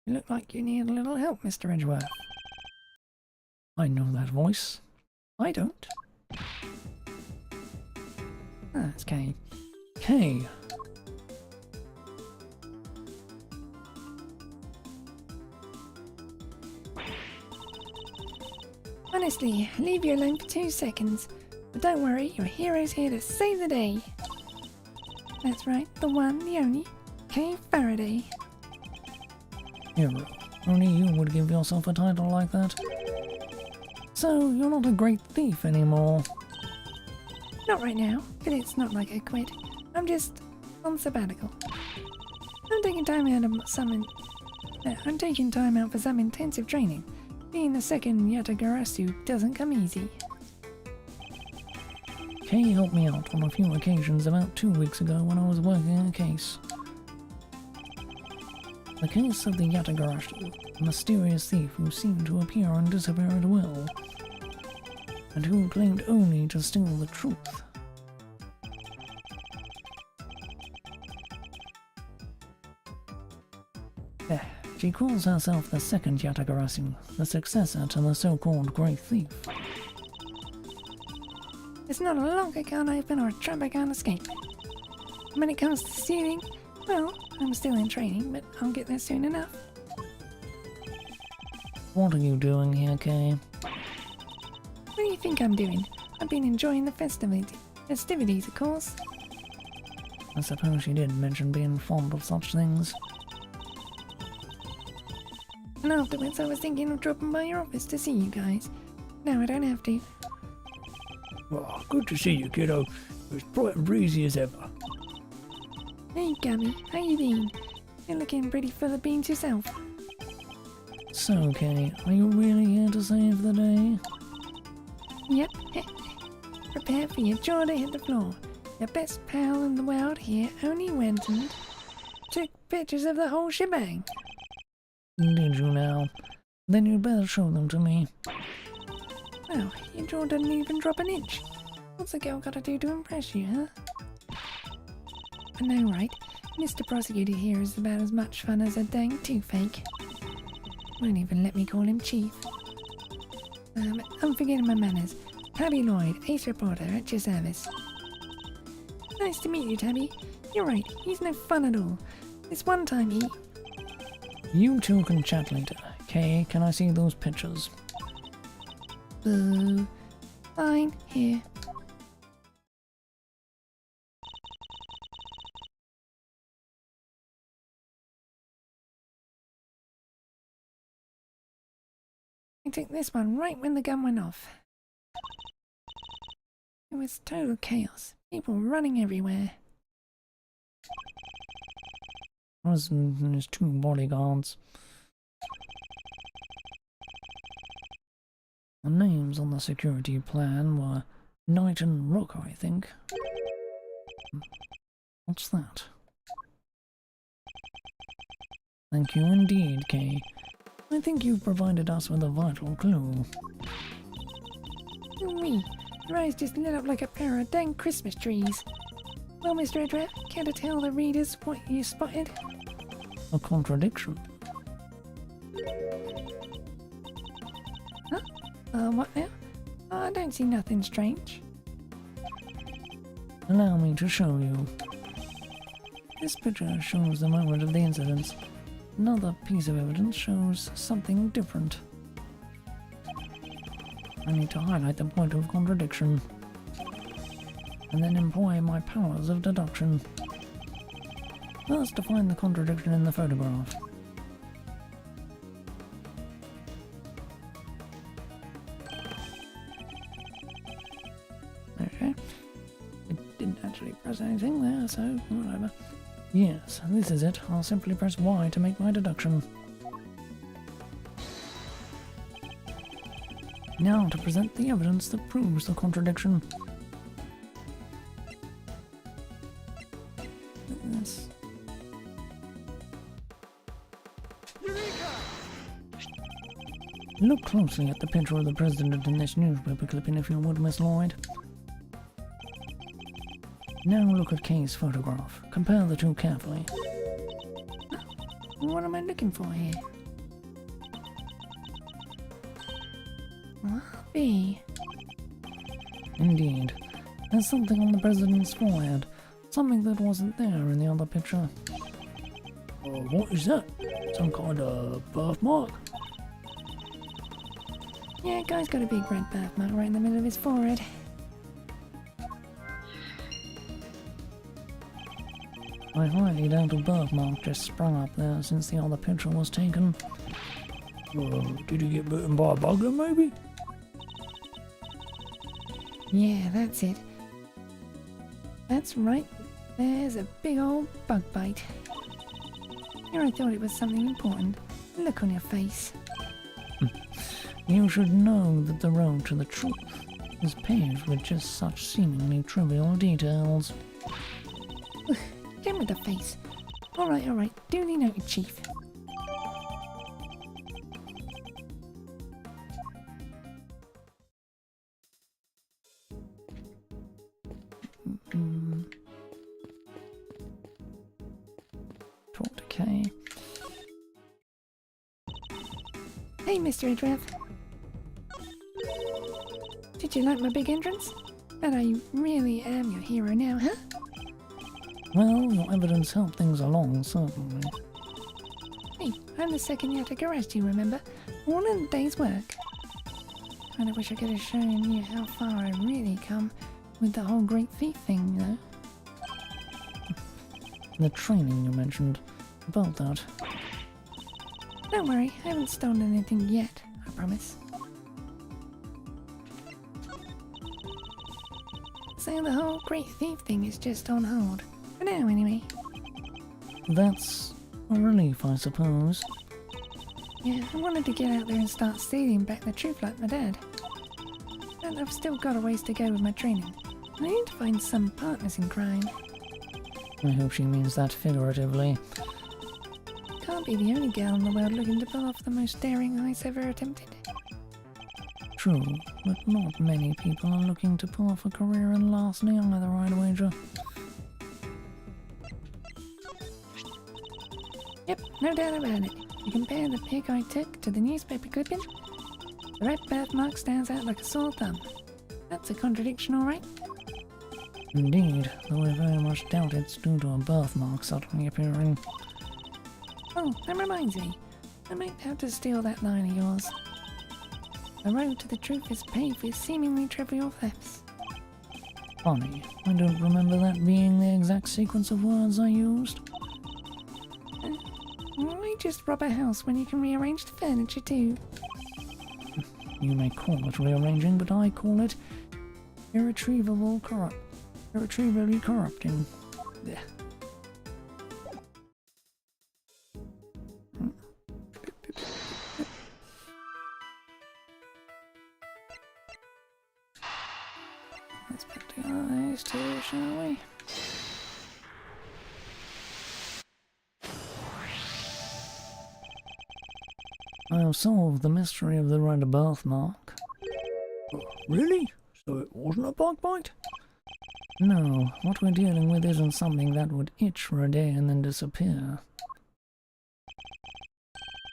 You look like you need a little help, Mr. Edgeworth. I know that voice. I don't. Ah, it's Kay. Kay. Honestly, I'll leave you alone for 2 seconds. But don't worry, your hero's here to save the day. That's right, the one, the only, Kay Faraday. Hero. Only you would give yourself a title like that. So, you're not a great thief anymore. Not right now, but it's not like I quit. I'm just on sabbatical. I'm taking time out for some intensive training. Being the second Yatagarasu doesn't come easy. Kay helped me out on a few occasions about 2 weeks ago when I was working a case. The case of the Yatagarasu, a mysterious thief who seemed to appear and disappear at will, and who claimed only to steal the truth. She calls herself the second Yatagarasu, the successor to the so-called Great Thief. It's not a lock I can't open or a trap I can't escape. When it comes to stealing, well, I'm still in training, but I'll get there soon enough. What are you doing here, Kay? What do you think I'm doing? I've been enjoying the festivities, of course. I suppose you did mention being fond of such things. And afterwards I was thinking of dropping by your office to see you guys. Now I don't have to. Oh, good to see you, kiddo. As bright and breezy as ever. Hey Gabby, how you been? You're looking pretty full of beans yourself. So, Kay, are you really here to save the day? Yep. Prepare for your jaw to hit the floor. Your best pal in the world here only went and took pictures of the whole shebang. Did you now? Then you'd better show them to me. Wow, your jaw doesn't even drop an inch. What's a girl gotta do to impress you, huh? I know, right? Mr. Prosecutor here is about as much fun as a dang toothache. Won't even let me call him Chief. I'm forgetting my manners. Tabby Lloyd, Ace Reporter, at your service. Nice to meet you, Tabby. You're right, he's no fun at all. This one time he... You two can chat later. Kay, can I see those pictures? Boo. Fine, here. I took this one right when the gun went off. It was total chaos. People running everywhere. There's 2 bodyguards. The names on the security plan were Knight and Rook, I think. What's that? Thank you indeed, Kay. I think you've provided us with a vital clue. Ooh-wee. Your eyes just lit up like a pair of dang Christmas trees. Well, Mr. Edgeworth, care to tell the readers what you spotted? A contradiction. Huh? What now? I don't see nothing strange. Allow me to show you. This picture shows the moment of the incident. Another piece of evidence shows something different. I need to highlight the point of contradiction, and then employ my powers of deduction. First, to find the contradiction in the photograph. Okay. It didn't actually press anything there, so whatever. Yes, this is it. I'll simply press Y to make my deduction. Now to present the evidence that proves the contradiction. This. Look closely at the picture of the president in this newspaper clipping if you would, Miss Lloyd. Now look at Kay's photograph. Compare the two carefully. What am I looking for here? B. Indeed. There's something on the president's forehead. Something that wasn't there in the other picture. What is that? Some kind of birthmark? Yeah, guy's got a big red birthmark right in the middle of his forehead. I highly doubt a birthmark just sprung up there since the other picture was taken. Did he get bitten by a bugger, maybe? Yeah, that's it. That's right. There's a big old bug bite. Here I thought it was something important. Look on your face. You should know that the road to the truth is paved with just such seemingly trivial details. Get with the face. Alright. Duly noted, Chief. Talk to Kay. Hey, Mr. Edrev. Did you like my big entrance? Bet I really am your hero now, huh? Well, your evidence helped things along, certainly. Hey, I'm the second Yatta arrest, you remember? All in a day's work. Kinda wish I could have shown you how far I've really come with the whole great thief thing, though. The training you mentioned, about that. Don't worry, I haven't stolen anything yet, I promise. So the whole great thief thing is just on hold. For now, anyway. That's a relief, I suppose. Yeah, I wanted to get out there and start stealing back the truth like my dad. But I've still got a ways to go with my training. I need to find some partners in crime. I hope she means that figuratively. Can't be the only girl in the world looking to pull off the most daring heist ever attempted. True, but not many people are looking to pull off a career in larceny either, I'd wager. Yep, no doubt about it. You compare the pic I took to the newspaper clipping, the red birthmark stands out like a sore thumb. That's a contradiction, alright? Indeed, though I very much doubt it's due to a birthmark suddenly appearing. Oh, that reminds me. I might have to steal that line of yours. The road to the truth is paved with seemingly trivial thefts. Funny, I don't remember that being the exact sequence of words I used. Why just rob a house when you can rearrange the furniture too? You may call it rearranging, but I call it irretrievably corrupting. Yeah. Let's put the eyes too, shall we? I'll solve the mystery of the red birthmark. Really? So it wasn't a bug bite? No, what we're dealing with isn't something that would itch for a day and then disappear.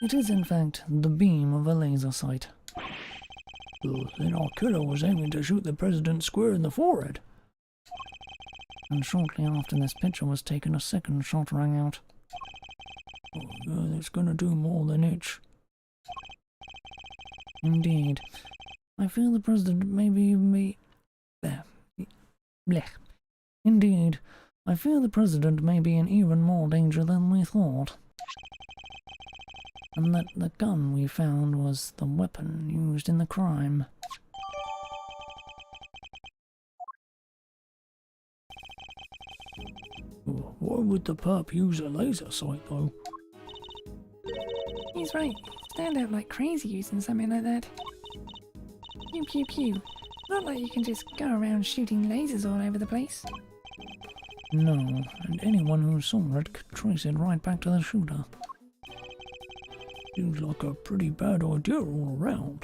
It is, in fact, the beam of a laser sight. Then our killer was aiming to shoot the president square in the forehead. And shortly after this picture was taken, a second shot rang out. It's gonna do more than itch. Indeed. I feel the president Indeed. I fear the president may be in even more danger than we thought. And that the gun we found was the weapon used in the crime. Why would the perp use a laser sight, though? He's right. Stand out like crazy using something like that. Pew pew pew. Not like you can just go around shooting lasers all over the place. No, and anyone who saw it could trace it right back to the shooter. seems like a pretty bad idea all around.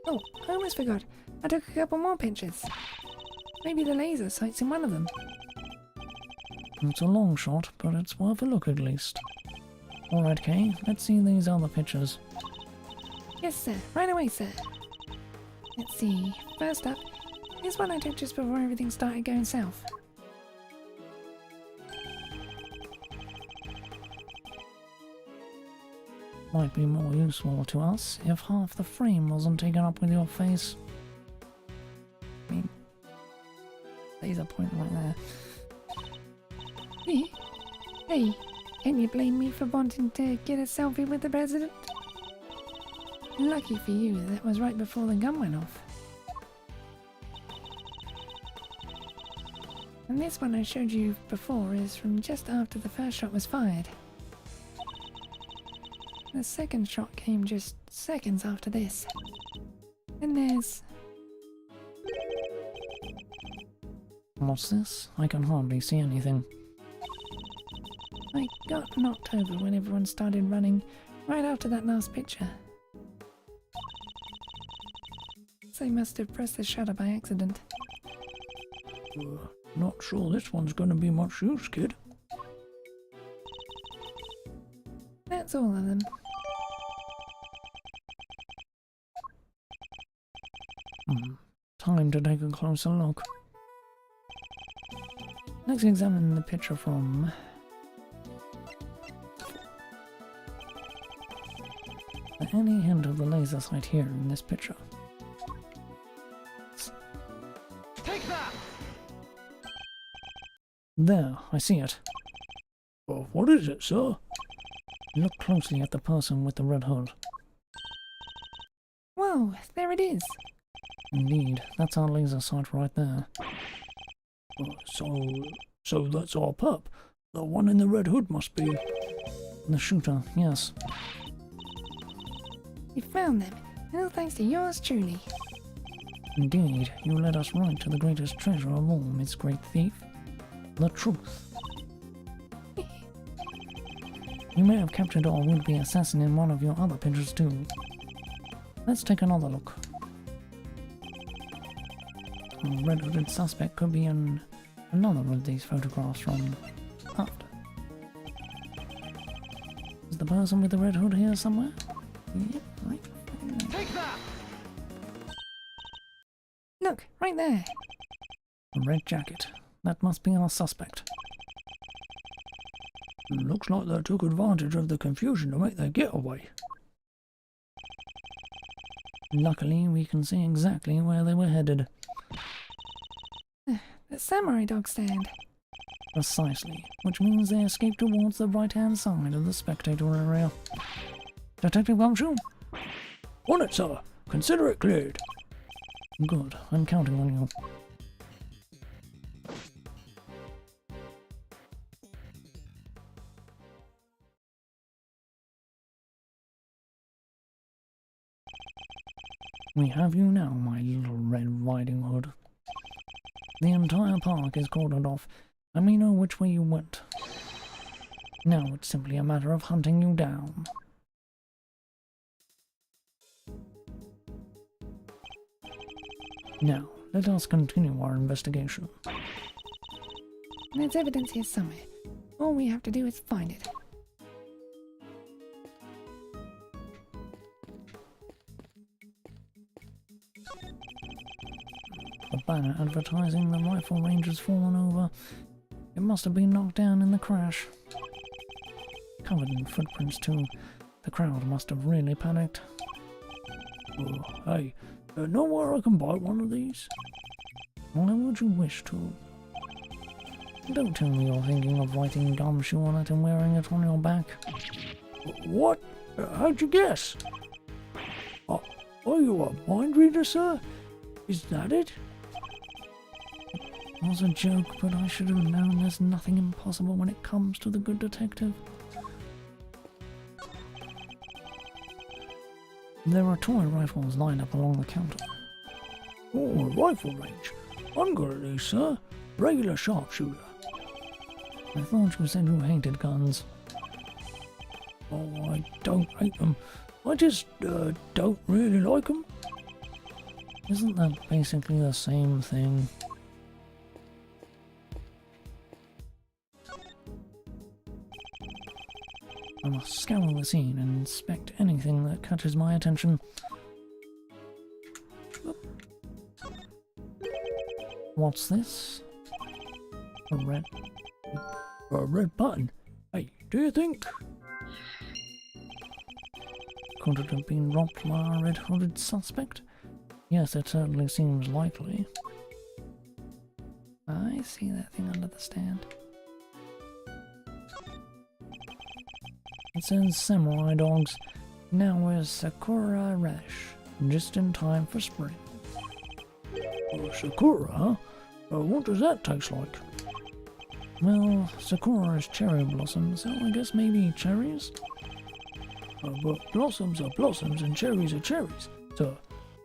Oh, I almost forgot. I took a couple more pictures. Maybe the laser sight's in one of them. It's a long shot, but it's worth a look at least. Alright, Kay, let's see these other pictures. Yes, sir. Right away, sir. Let's see. First up, here's one I took just before everything started going south. Might be more useful to us if half the frame wasn't taken up with your face. I mean, laser point right there. Hey, can you blame me for wanting to get a selfie with the president? Lucky for you, that was right before the gun went off. And this one I showed you before is from just after the first shot was fired. The second shot came just seconds after this. And there's... What's this? I can hardly see anything. I got knocked over when everyone started running right after that last picture. So I must have pressed the shutter by accident. Not sure this one's going to be much use, kid. That's all of them. Time to take a closer look. Let's examine the picture from... any hint of the laser sight here in this picture. Take that! There, I see it. Well, what is it, sir? Look closely at the person with the red hood. Whoa, there it is. Indeed, that's our laser sight right there. So that's our pup. The one in the red hood must be... the shooter, yes. You found them, all thanks to yours truly. Indeed, you led us right to the greatest treasure of all, Miss Great Thief. The truth. You may have captured our would-be assassin in one of your other pictures too. Let's take another look. A red-hooded suspect could be in another of these photographs from after. Is the person with the red hood here somewhere? Yep, right. Take that! Look, right there. A red jacket. That must be our suspect. Looks like they took advantage of the confusion to make their getaway. Luckily, we can see exactly where they were headed. The samurai dog stand. Precisely, which means they escaped towards the right-hand side of the spectator area. Detective Gumshoe? On it, sir. Consider it cleared. Good, I'm counting on you. We have you now, my little Red Riding Hood. The entire park is cordoned off, and we know which way you went. Now it's simply a matter of hunting you down. Now, let us continue our investigation. There's evidence here somewhere. All we have to do is find it. The banner advertising the rifle range has fallen over. It must have been knocked down in the crash. Covered in footprints too. The crowd must have really panicked. Oh, hey, know where I can buy one of these? Why would you wish to? Don't tell me you're thinking of writing Gumshoe on it and wearing it on your back. What? How'd you guess? Are you a mind reader, sir? Is that it? It was a joke, but I should have known there's nothing impossible when it comes to the good detective. There are toy rifles lined up along the counter. Oh, a rifle range. I'm good at these, sir. Regular sharpshooter. I thought you said you hated guns. Oh, I don't hate them. I just don't really like them. Isn't that basically the same thing? I must scour the scene and inspect anything that catches my attention. What's this? A red button. Hey, do you think? Could it have been robbed by a red-hooded suspect? Yes, it certainly seems likely. I see that thing under the stand. It says samurai dogs. Now we're Sakura Rash, just in time for spring. Sakura, huh? What does that taste like? Well, Sakura is cherry blossoms, so I guess maybe cherries? But blossoms are blossoms and cherries are cherries, so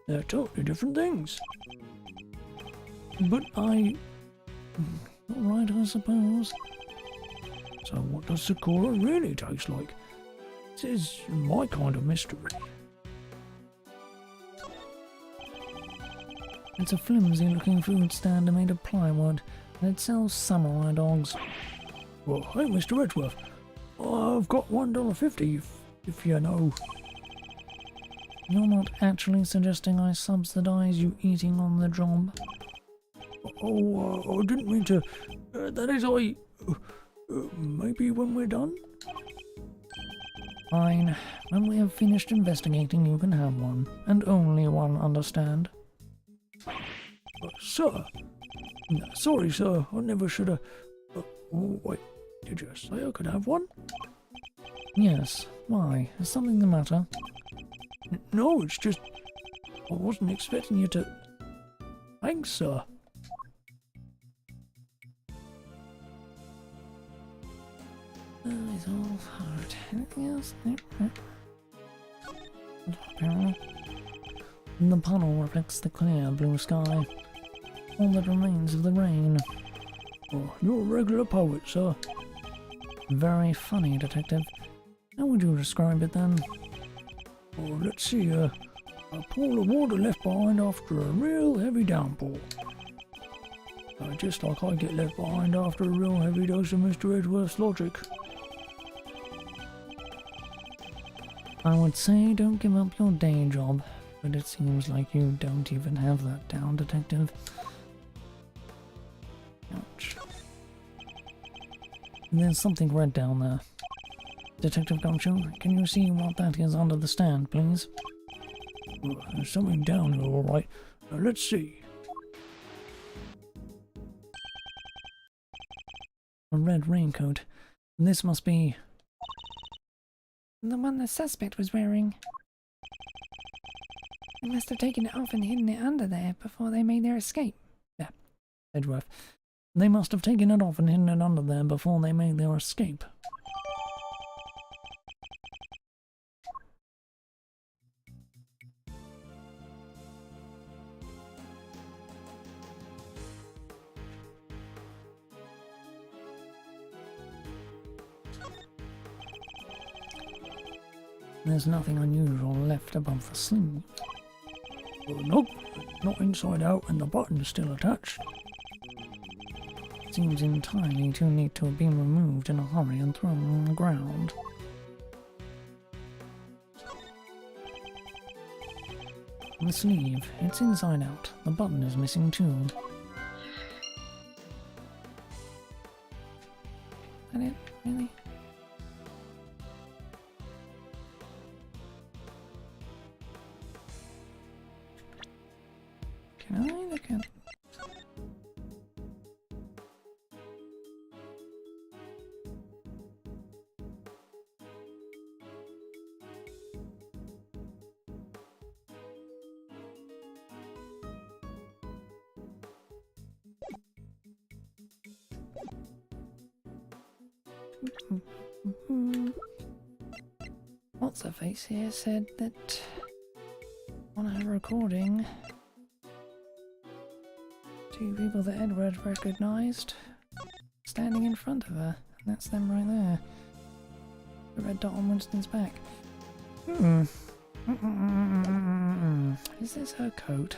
they're totally different things. But alright, I suppose. So what does Sakura really taste like? This is my kind of mystery. It's a flimsy looking food stand made of plywood, and it sells samurai dogs. Well, hey Mr. Edgeworth, I've got $1.50 if you know. You're not actually suggesting I subsidize you eating on the job? I didn't mean to. That is, maybe when we're done? Fine. When we have finished investigating, you can have one. And only one, understand? Sir? Sorry, sir. I never should have... wait. Did you say I could have one? Yes. Why? Is something the matter? No, it's just... I wasn't expecting you to... Thanks, sir. It's all hard. Anything else? Apparently. The puddle reflects the clear blue sky. All that remains of the rain. Oh, you're a regular poet, sir. Very funny, detective. How would you describe it then? Oh, let's see, a pool of water left behind after a real heavy downpour. Just like I get left behind after a real heavy dose of Mr. Edgeworth's logic. I would say don't give up your day job, but it seems like you don't even have that down, detective. Ouch. There's something red down there. Detective Gumshoe, can you see what that is under the stand, please? There's something down here, alright. Let's see. A red raincoat. This must be... the one the suspect was wearing. They must have taken it off and hidden it under there before they made their escape. Yeah, Edgeworth. They must have taken it off and hidden it under there before they made their escape. There's nothing unusual left above the sleeve. Nope, not inside out and the button is still attached. Seems entirely too neat to have been removed in a hurry and thrown on the ground. The sleeve, it's inside out. The button is missing too. That it? Really? Can I look at... What's her face here said that on her recording, two people that Edward recognised standing in front of her, and that's them right there. The red dot on Winston's back. Is this her coat?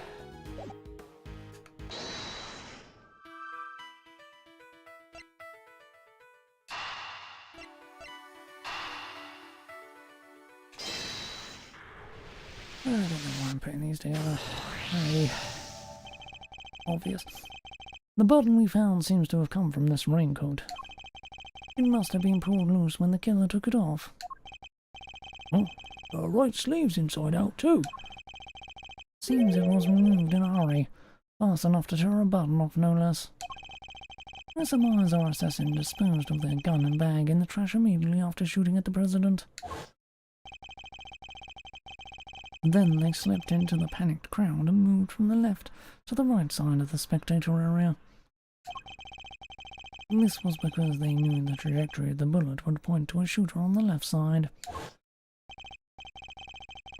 I don't know why I'm putting these together. Very obvious. The button we found seems to have come from this raincoat. It must have been pulled loose when the killer took it off. Oh, the right sleeve's inside out too. Seems it was removed in a hurry, fast enough to tear a button off no less. I surmise our assassin disposed of their gun and bag in the trash immediately after shooting at the president. Then they slipped into the panicked crowd and moved from the left to the right side of the spectator area. This was because they knew the trajectory of the bullet would point to a shooter on the left side.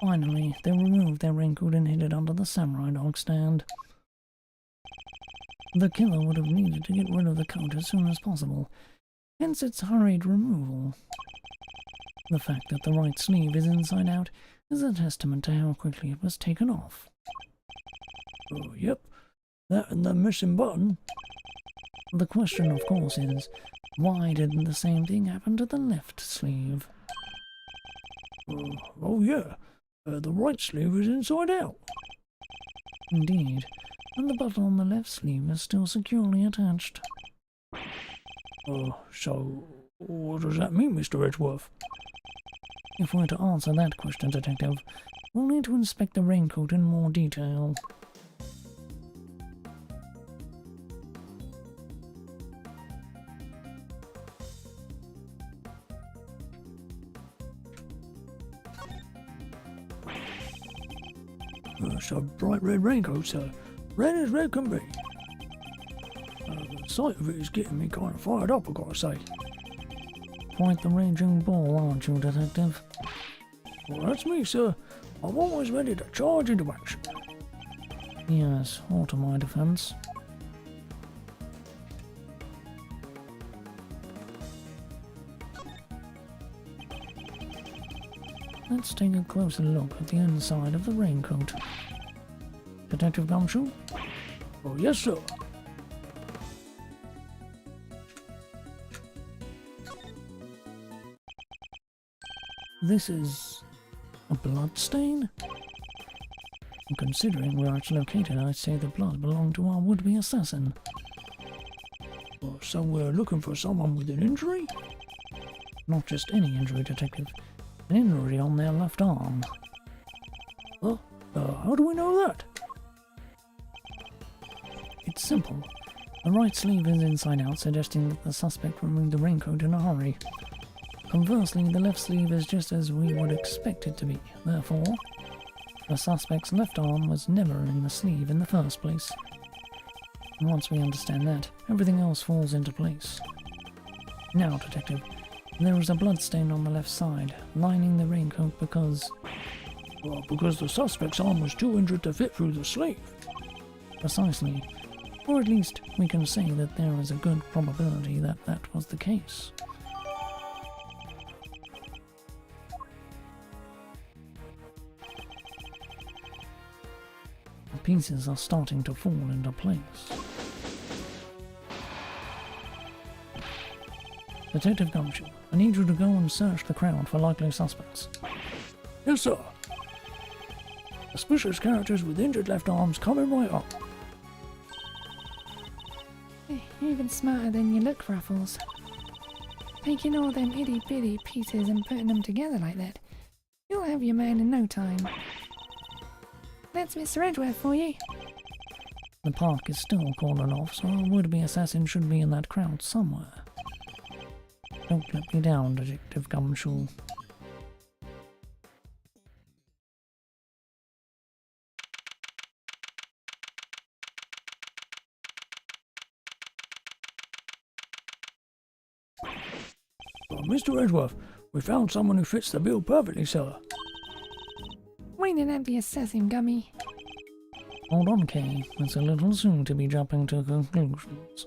Finally, they removed their raincoat and hid it under the samurai dog stand. The killer would have needed to get rid of the coat as soon as possible, hence its hurried removal. The fact that the right sleeve is inside out is a testament to how quickly it was taken off. Oh, yep. That and the missing button. The question, of course, is, why didn't the same thing happen to the left sleeve? Oh yeah. The right sleeve is inside out. Indeed, and the button on the left sleeve is still securely attached. So what does that mean, Mr. Edgeworth? If we're to answer that question, Detective, we'll need to inspect the raincoat in more detail. It's a bright red raincoat, sir. Red as red can be. The sight of it is getting me kind of fired up, I gotta say. Quite the raging bull, aren't you, Detective? Well, that's me, sir. I'm always ready to charge into action. Yes, all to my defense. Let's take a closer look at the inside of the raincoat. Detective Gumshoe? Oh, yes, sir. This is a blood stain? And considering where it's located, I'd say the blood belonged to our would-be assassin. So we're looking for someone with an injury? Not just any injury, Detective. An injury on their left arm. How do we know that? It's simple. The right sleeve is inside out, suggesting that the suspect removed the raincoat in a hurry. Conversely, the left sleeve is just as we would expect it to be. Therefore, the suspect's left arm was never in the sleeve in the first place. And once we understand that, everything else falls into place. Now, Detective, there is a blood stain on the left side, lining the raincoat because... Well, because the suspect's arm was too injured to fit through the sleeve. Precisely. Or at least, we can say that there is a good probability that that was the case. The pieces are starting to fall into place. Detective Gumshoe, I need you to go and search the crowd for likely suspects. Yes, sir. Suspicious characters with injured left arms coming right up. You're even smarter than you look, Ruffles. Taking all them itty-bitty pieces and putting them together like that. You'll have your man in no time. That's Mr. Edgeworth for you. The park is still cordoned off, so a would-be assassin should be in that crowd somewhere. Don't let me down, Detective Gumshoe. Mr. Edgeworth, we found someone who fits the bill perfectly, sir. We didn't have the assassin, Gummy. Hold on, Kay. It's a little soon to be jumping to conclusions.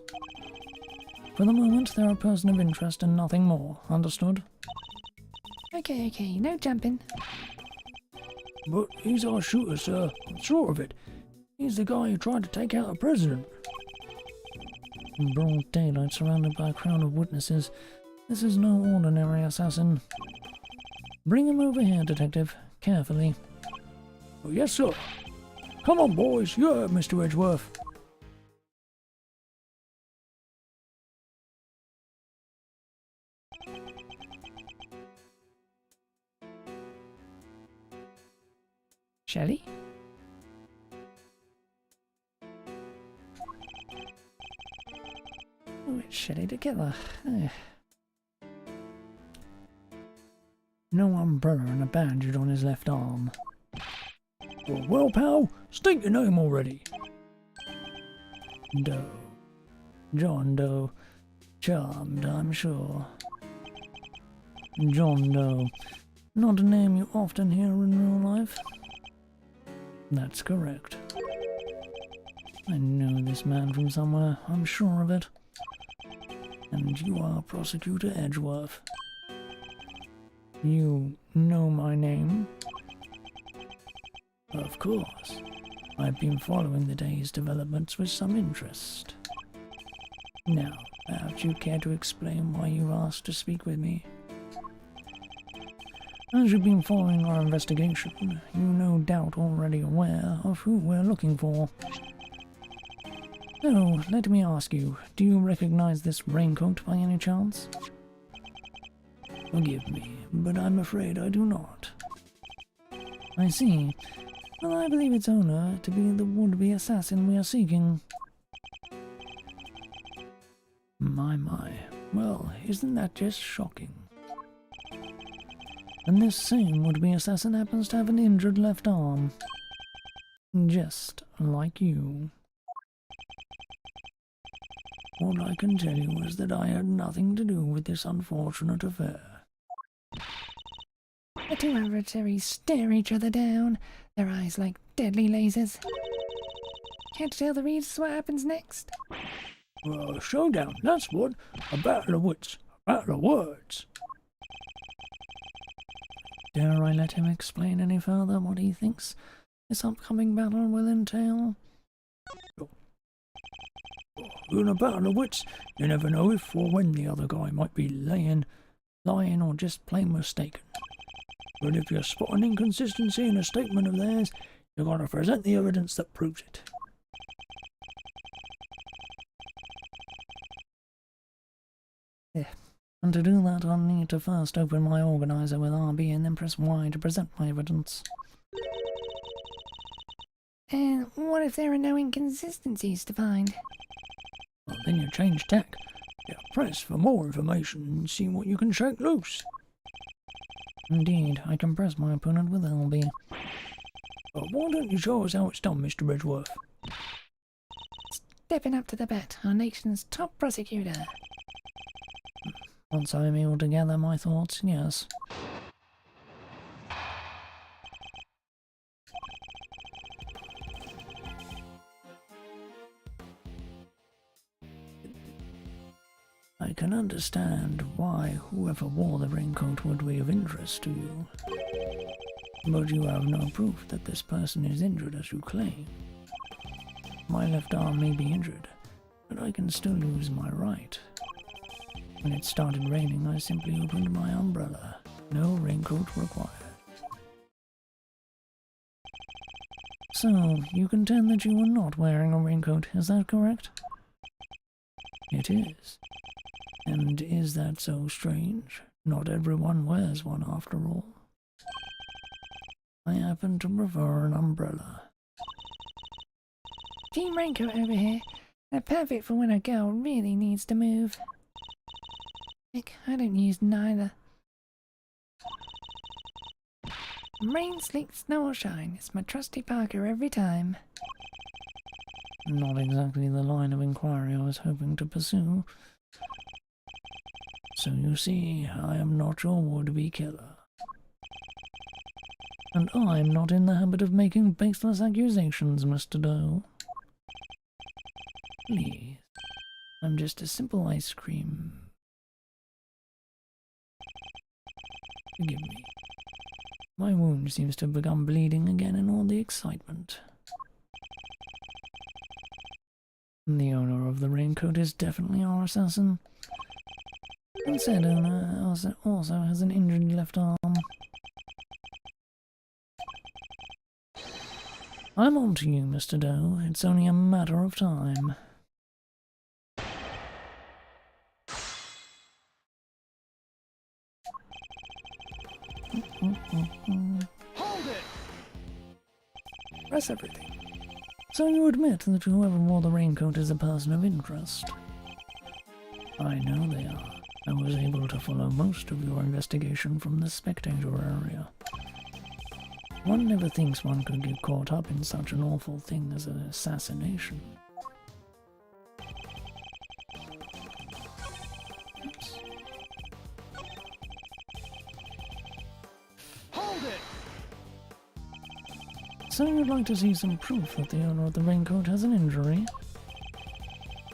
For the moment, they're a person of interest and nothing more. Understood? Okay, no jumping. But he's our shooter, sir. I'm sure of it. He's the guy who tried to take out the president. In broad daylight, surrounded by a crowd of witnesses, this is no ordinary assassin. Bring him over here, detective. Carefully. Oh, yes, sir. Come on, boys. You heard Mr. Edgeworth. Shelley? Oh, it's Shelley together. No umbrella and a bandage on his left arm. Well, pal, state your name already. Doe. John Doe. Charmed, I'm sure. John Doe. Not a name you often hear in real life. That's correct. I know this man from somewhere, I'm sure of it. And you are Prosecutor Edgeworth. You know my name? Of course. I've been following the day's developments with some interest. Now, perhaps you care to explain why you asked to speak with me? As you've been following our investigation, you're no doubt already aware of who we're looking for. So, let me ask you, do you recognize this raincoat by any chance? Forgive me, but I'm afraid I do not. I see. Well, I believe its owner to be the would-be assassin we are seeking. My. Well, isn't that just shocking? And this same would-be assassin happens to have an injured left arm. Just like you. All I can tell you is that I had nothing to do with this unfortunate affair. The two adversaries stare each other down, their eyes like deadly lasers. Can't tell the readers what happens next. Showdown, that's what. A battle of wits, a battle of words. Dare I let him explain any further what he thinks this upcoming battle will entail? In a battle of wits, you never know if or when the other guy might be lying, or just plain mistaken. But if you spot an inconsistency in a statement of theirs, you've got to present the evidence that proves it. Yeah. And to do that, I'll need to first open my organizer with RB and then press Y to present my evidence. And what if there are no inconsistencies to find? Well, then you change tack. You press for more information and see what you can shake loose. Indeed, I can press my opponent with LB. Why don't you show us how it's done, Mr. Edgeworth? Stepping up to the bat, our nation's top prosecutor. Once I meal together my thoughts, yes. I can understand why whoever wore the raincoat would be of interest to you. But you have no proof that this person is injured as you claim. My left arm may be injured, but I can still use my right. When it started raining, I simply opened my umbrella. No raincoat required. So, you contend that you were not wearing a raincoat, is that correct? It is. And is that so strange? Not everyone wears one after all. I happen to prefer an umbrella. Team raincoat over here. They're perfect for when a girl really needs to move. Heck, I don't use neither. Rain, sleet, snow or shine, it's my trusty Parker every time. Not exactly the line of inquiry I was hoping to pursue. So you see, I am not your would-be killer. And I'm not in the habit of making baseless accusations, Mr. Doe. Please, I'm just a simple ice cream. Forgive me. My wound seems to have begun bleeding again in all the excitement. The owner of the raincoat is definitely our assassin. And said owner also has an injured left arm. I'm on to you, Mr. Doe. It's only a matter of time. Hold it! Press everything. So you admit that whoever wore the raincoat is a person of interest? I know they are. I was able to follow most of your investigation from the spectator area. One never thinks one could get caught up in such an awful thing as an assassination. Oops. Hold it! So you'd like to see some proof that the owner of the raincoat has an injury?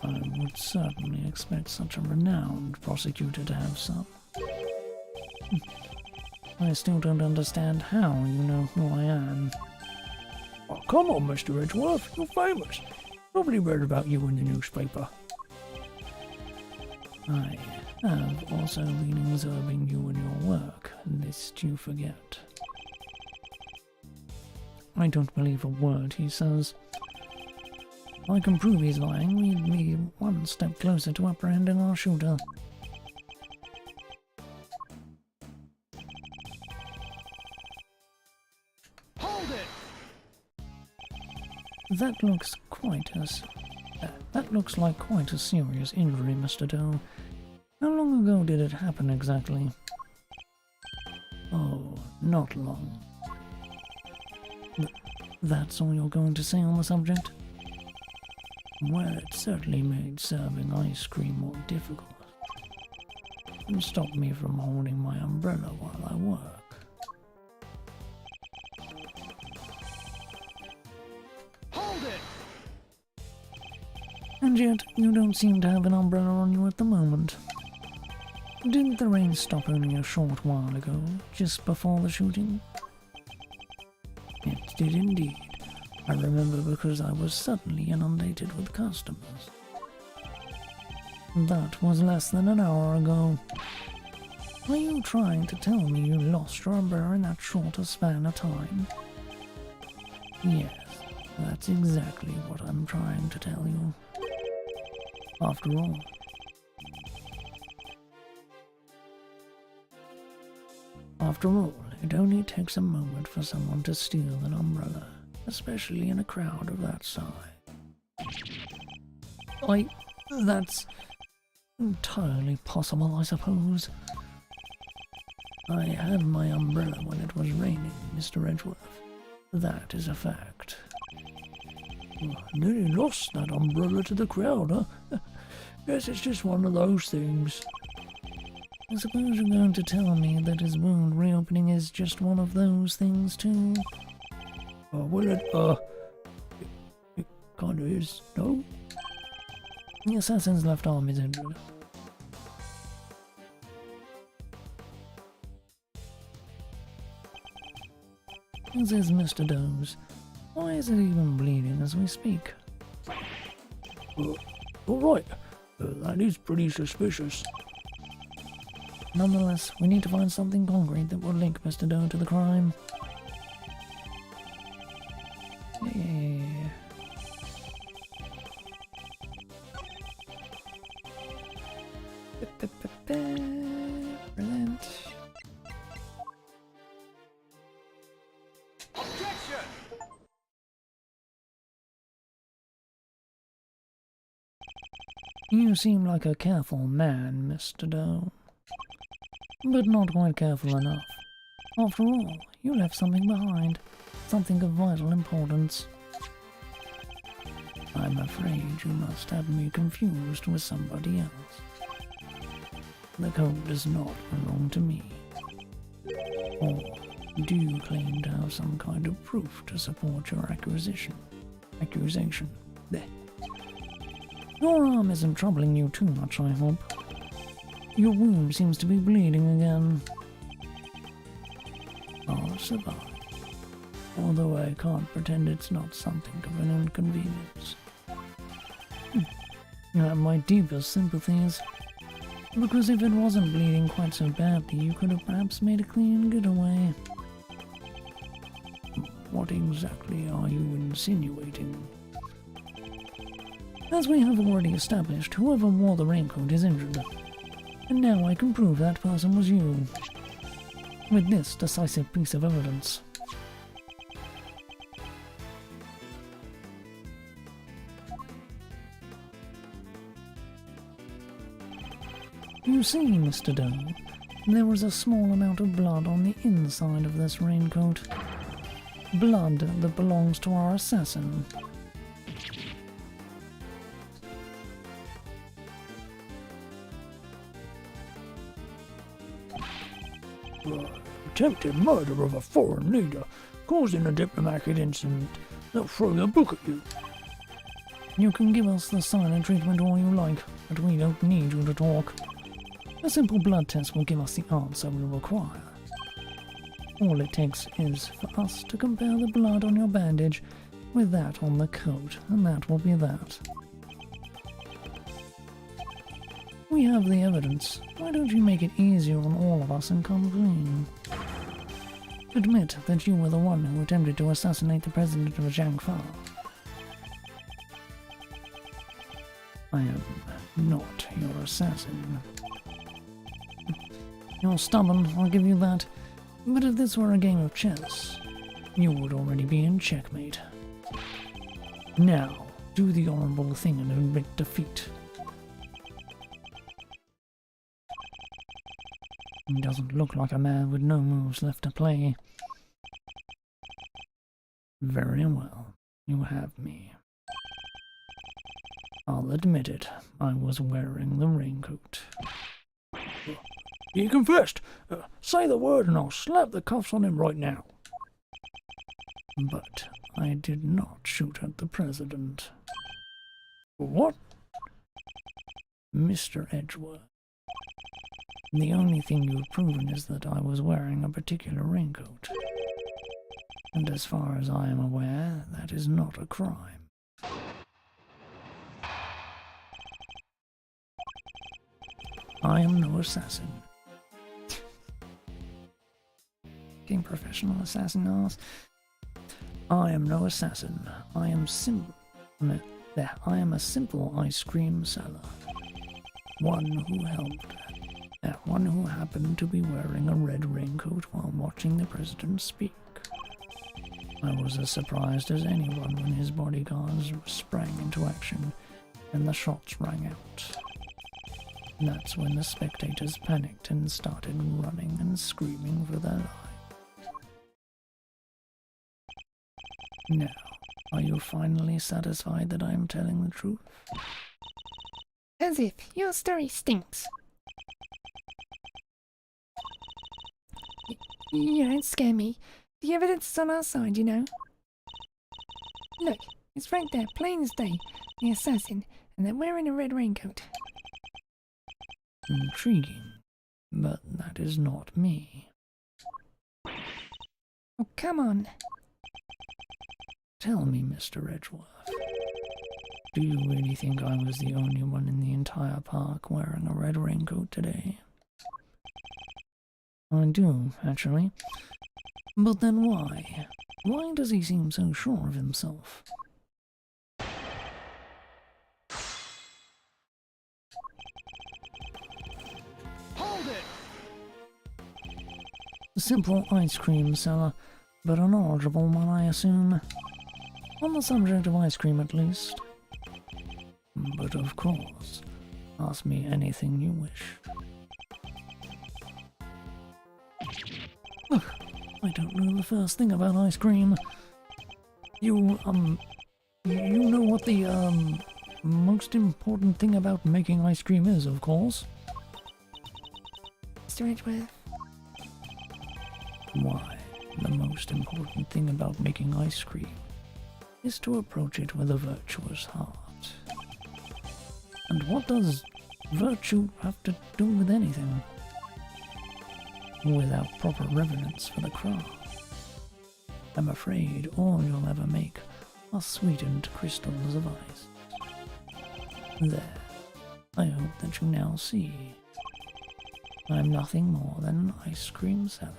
I would certainly expect such a renowned prosecutor to have some. I still don't understand how you know who I am. Oh, come on, Mr. Edgeworth, you're famous. Nobody read about you in the newspaper. I have also been observing you and your work, lest you forget. I don't believe a word he says. If I can prove he's lying, we'd be one step closer to apprehending our shooter. Hold it! That looks like quite a serious injury, Mr. Doe. How long ago did it happen exactly? Oh, not long. That's all you're going to say on the subject? Well, it certainly made serving ice cream more difficult. And stopped me from holding my umbrella while I work. Hold it! And yet, you don't seem to have an umbrella on you at the moment. Didn't the rain stop only a short while ago, just before the shooting? It did indeed. I remember because I was suddenly inundated with customers. That was less than an hour ago. Are you trying to tell me you lost your umbrella in that short a span of time? Yes, that's exactly what I'm trying to tell you. After all, it only takes a moment for someone to steal an umbrella, especially in a crowd of that size. That's entirely possible, I suppose. I had my umbrella when it was raining, Mr. Edgeworth. That is a fact. And then he lost that umbrella to the crowd, huh? Guess it's just one of those things. I suppose you're going to tell me that his wound reopening is just one of those things, too? Well, it kind of is, no? The assassin's left arm is injured. This is Mr. Doe's. Why is it even bleeding as we speak? Alright, that is pretty suspicious. Nonetheless, we need to find something concrete that will link Mr. Doe to the crime. Yeah. Brilliant. Objection! You seem like a careful man, Mr. Doe. But not quite careful enough. After all, you left something behind. Something of vital importance. I'm afraid you must have me confused with somebody else. The coat does not belong to me. Or do you claim to have some kind of proof to support your accusation? There. Your arm isn't troubling you too much, I hope. Your wound seems to be bleeding again. survive. Although I can't pretend it's not something of an inconvenience. You have my deepest sympathies. Because if it wasn't bleeding quite so badly, you could have perhaps made a clean getaway. What exactly are you insinuating? As we have already established, whoever wore the raincoat is injured. And now I can prove that person was you. With this decisive piece of evidence. You see, Mr. Doe, there was a small amount of blood on the inside of this raincoat. Blood that belongs to our assassin. Attempted murder of a foreign leader, causing a diplomatic incident. They'll throw the book at you. You can give us the silent treatment all you like, but we don't need you to talk. A simple blood test will give us the answer we require. All it takes is for us to compare the blood on your bandage with that on the coat, and that will be that. We have the evidence. Why don't you make it easier on all of us and come clean? Admit that you were the one who attempted to assassinate the president of Jiangfa. I am not your assassin. You're stubborn, I'll give you that. But if this were a game of chess, you would already be in checkmate. Now, do the honorable thing and admit defeat. He doesn't look like a man with no moves left to play. Very well, you have me. I'll admit it, I was wearing the raincoat. He confessed. Say the word and I'll slap the cuffs on him right now. But I did not shoot at the president. What? Mr. Edgeworth. The only thing you've proven is that I was wearing a particular raincoat. And as far as I am aware, that is not a crime. I am no assassin. King professional assassin ass. I am no assassin. I am a simple ice cream seller. One who happened to be wearing a red raincoat while watching the president speak. I was as surprised as anyone when his bodyguards sprang into action and the shots rang out. That's when the spectators panicked and started running and screaming for their lives. Now, are you finally satisfied that I am telling the truth? As if your story stinks. You don't scare me. The evidence is on our side, you know. Look, it's right there, plain as day. The assassin, and they're wearing a red raincoat. Intriguing, but that is not me. Oh, come on. Tell me, Mr. Edgeworth, do you really think I was the only one in the entire park wearing a red raincoat today? I do, actually. But then why? Why does he seem so sure of himself? Hold it! A simple ice cream seller, but a knowledgeable one, I assume. On the subject of ice cream, at least. But of course, ask me anything you wish. Ugh, I don't know the first thing about ice cream. You know what the, most important thing about making ice cream is, of course. Mr. Edgeworth. Why, the most important thing about making ice cream is to approach it with a virtuous heart. And what does virtue have to do with anything? without proper reverence for the craft. I'm afraid all you'll ever make are sweetened crystals of ice. There, I hope that you now see. I'm nothing more than an ice cream seller.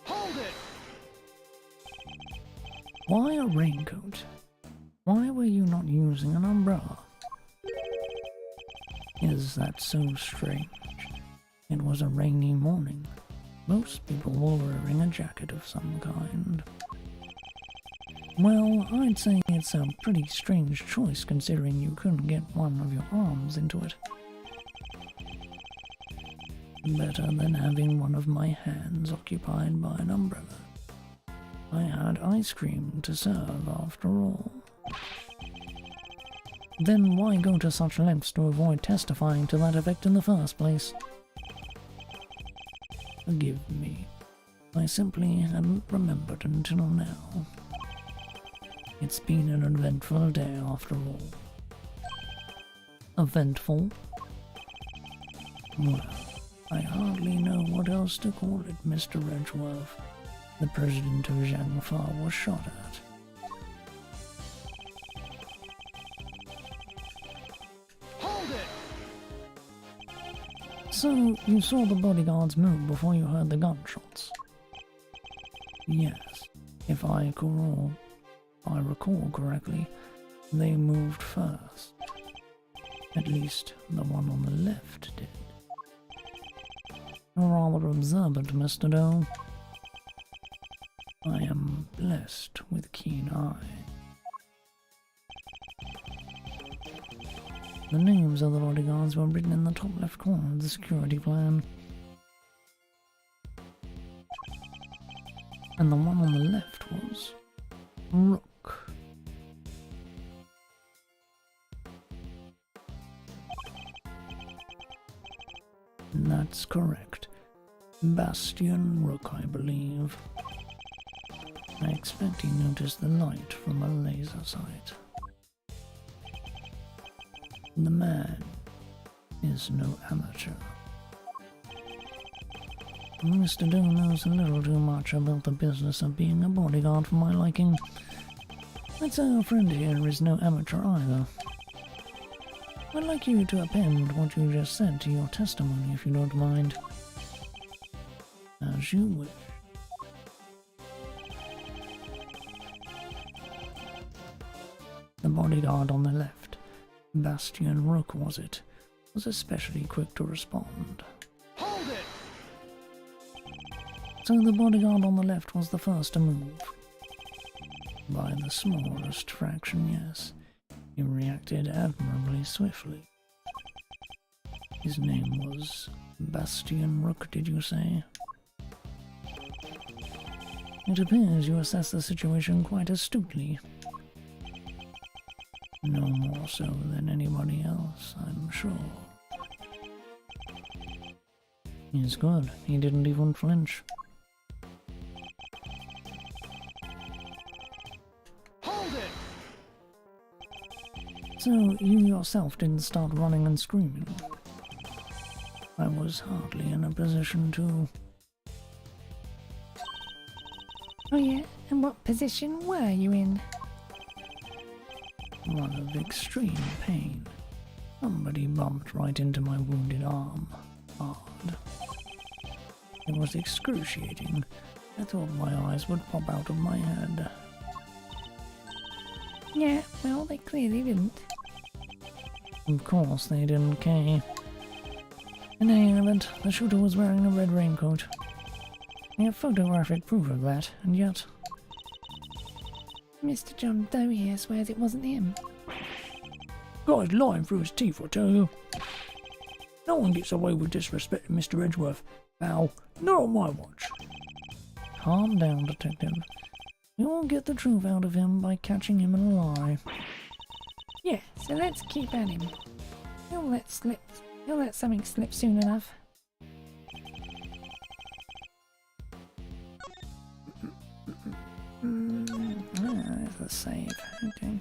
Hold it! Why a raincoat? Why were you not using an umbrella? Is that so strange? It was a rainy morning. Most people were wearing a jacket of some kind. Well, I'd say it's a pretty strange choice considering you couldn't get one of your arms into it. Better than having one of my hands occupied by an umbrella. I had ice cream to serve after all. Then why go to such lengths to avoid testifying to that effect in the first place? Forgive me. I simply hadn't remembered until now. It's been an eventful day after all. Eventful? Well, I hardly know what else to call it, Mr. Edgeworth. The president of Zhangfa was shot at. Hold it! So, you saw the bodyguards move before you heard the gunshots? Yes, if I recall correctly, they moved first. At least, the one on the left did. You're rather observant, Mr. Doe. I am blessed with keen eye. The names of the bodyguards were written in the top left corner of the security plan. And the one on the left was Rook. That's correct. Bastian Rook, I believe. I expect he noticed the light from a laser sight. The man is no amateur. Mr. Doe knows a little too much about the business of being a bodyguard for my liking. I'd say our friend here is no amateur either. I'd like you to append what you just said to your testimony if you don't mind. As you wish. The bodyguard on the left, Bastian Rook was it, was especially quick to respond. Hold it! So the bodyguard on the left was the first to move. By the smallest fraction, yes. He reacted admirably swiftly. His name was Bastian Rook, did you say? It appears you assessed the situation quite astutely. No more so than anybody else, I'm sure. He's good. He didn't even flinch. Hold it! So, you yourself didn't start running and screaming? I was hardly in a position to... Oh yeah, and what position were you in? One of extreme pain. Somebody bumped right into my wounded arm. Hard. It was excruciating. I thought my eyes would pop out of my head. Yeah, well, they clearly didn't. Of course they didn't, Kay. In any event, the shooter was wearing a red raincoat. We have photographic proof of that, and yet... Mr. John Doe here swears it wasn't him. Guy's lying through his teeth, I tell you. No one gets away with disrespecting Mr. Edgeworth. Now, not on my watch. Calm down, detective. We won't get the truth out of him by catching him in a lie. Yeah, so let's keep at him. He'll let something slip soon enough. There's a save. Okay.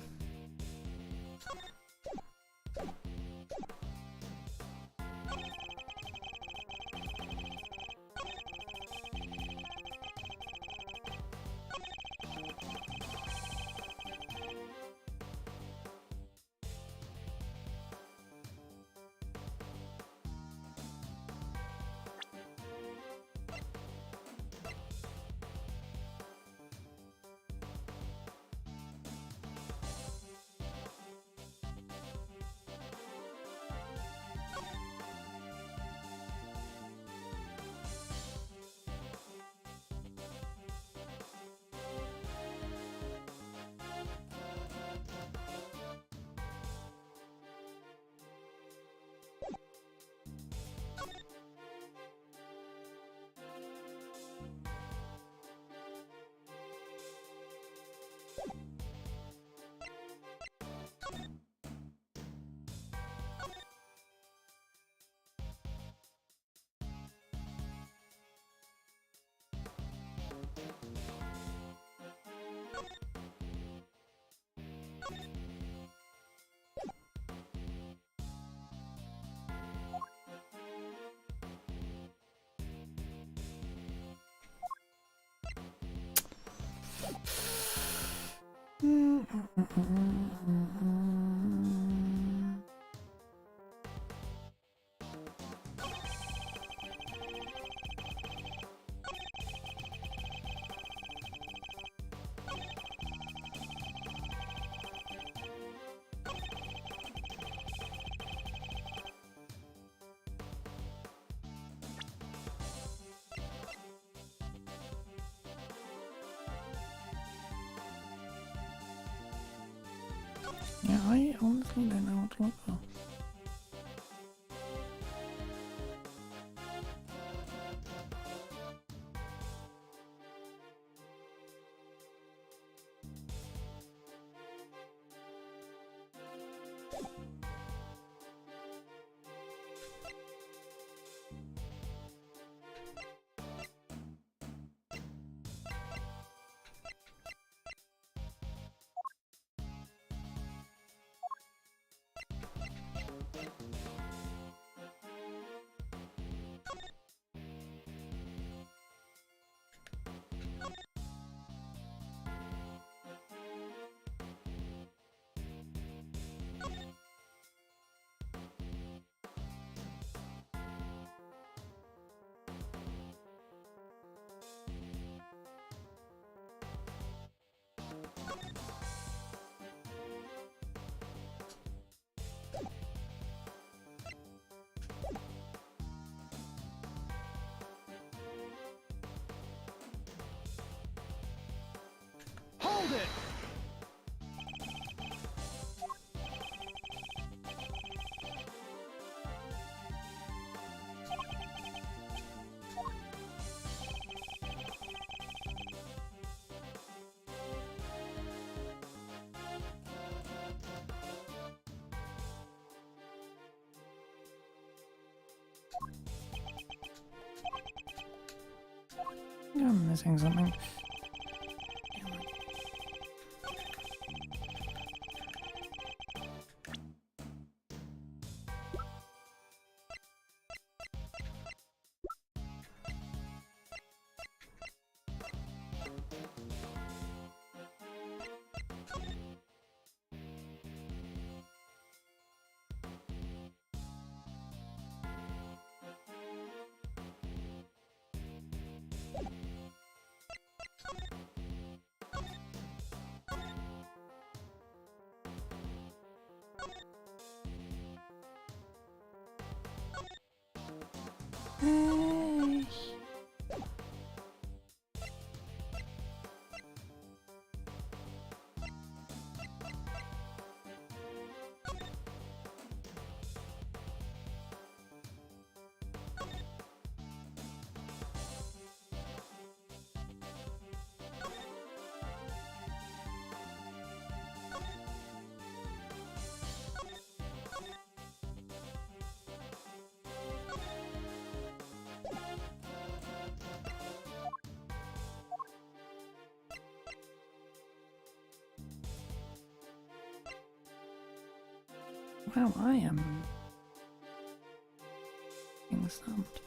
Yeah, I honestly don't know what to look for. Hold it! I'm missing something. Hey. Wow, I am being stumped.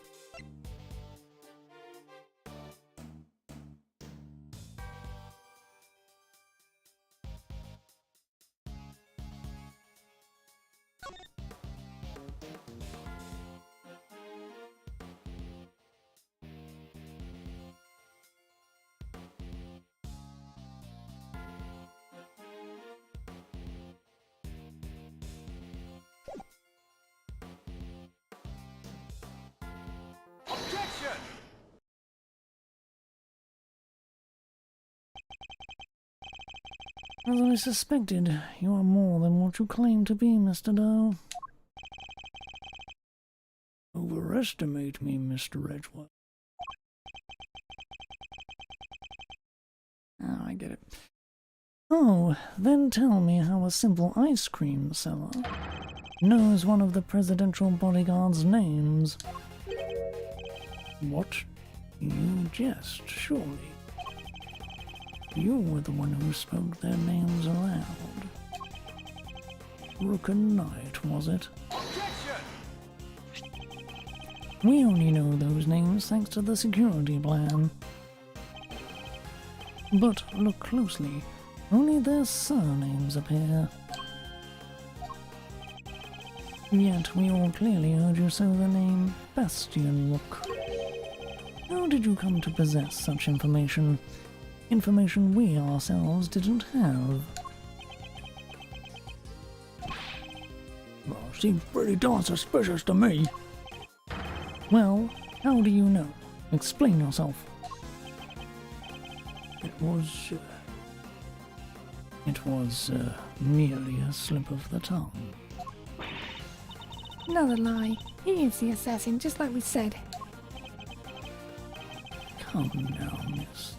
Objection! As I suspected, you are more than what you claim to be, Mr. Doe. Overestimate me, Mr. Edgeworth. Oh, I get it. Oh, then tell me how a simple ice cream seller knows one of the presidential bodyguard's names. What? You jest, surely. You were the one who spoke their names aloud. Rook and Knight, was it? Objection! We only know those names thanks to the security plan. But look closely. Only their surnames appear. Yet we all clearly heard you say the name Bastion Rook. How did you come to possess such information? Information we ourselves didn't have. Well, seems pretty darn suspicious to me. Well, how do you know? Explain yourself. It was merely a slip of the tongue. Another lie. He is the assassin, just like we said. Come now, miss.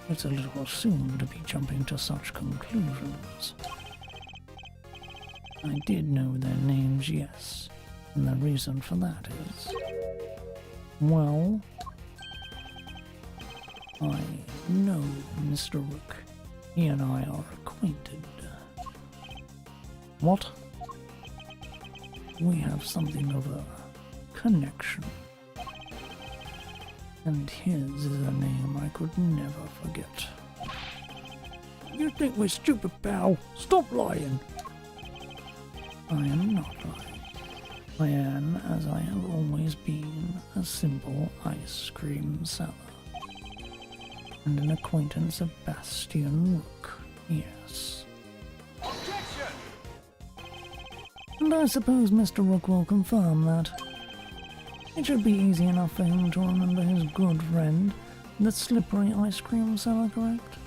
It's a little soon to be jumping to such conclusions. I did know their names, yes, and the reason for that is... well... I know Mr. Rook. He and I are acquainted. What? We have something of a connection. And his is a name I could never forget. You think we're stupid, pal? Stop lying. I am not lying. I am, as I have always been, a simple ice cream seller. And an acquaintance of Bastion Rook, yes. Objection! And I suppose Mr. Rook will confirm that. It should be easy enough for him to remember his good friend, the slippery ice cream seller, correct?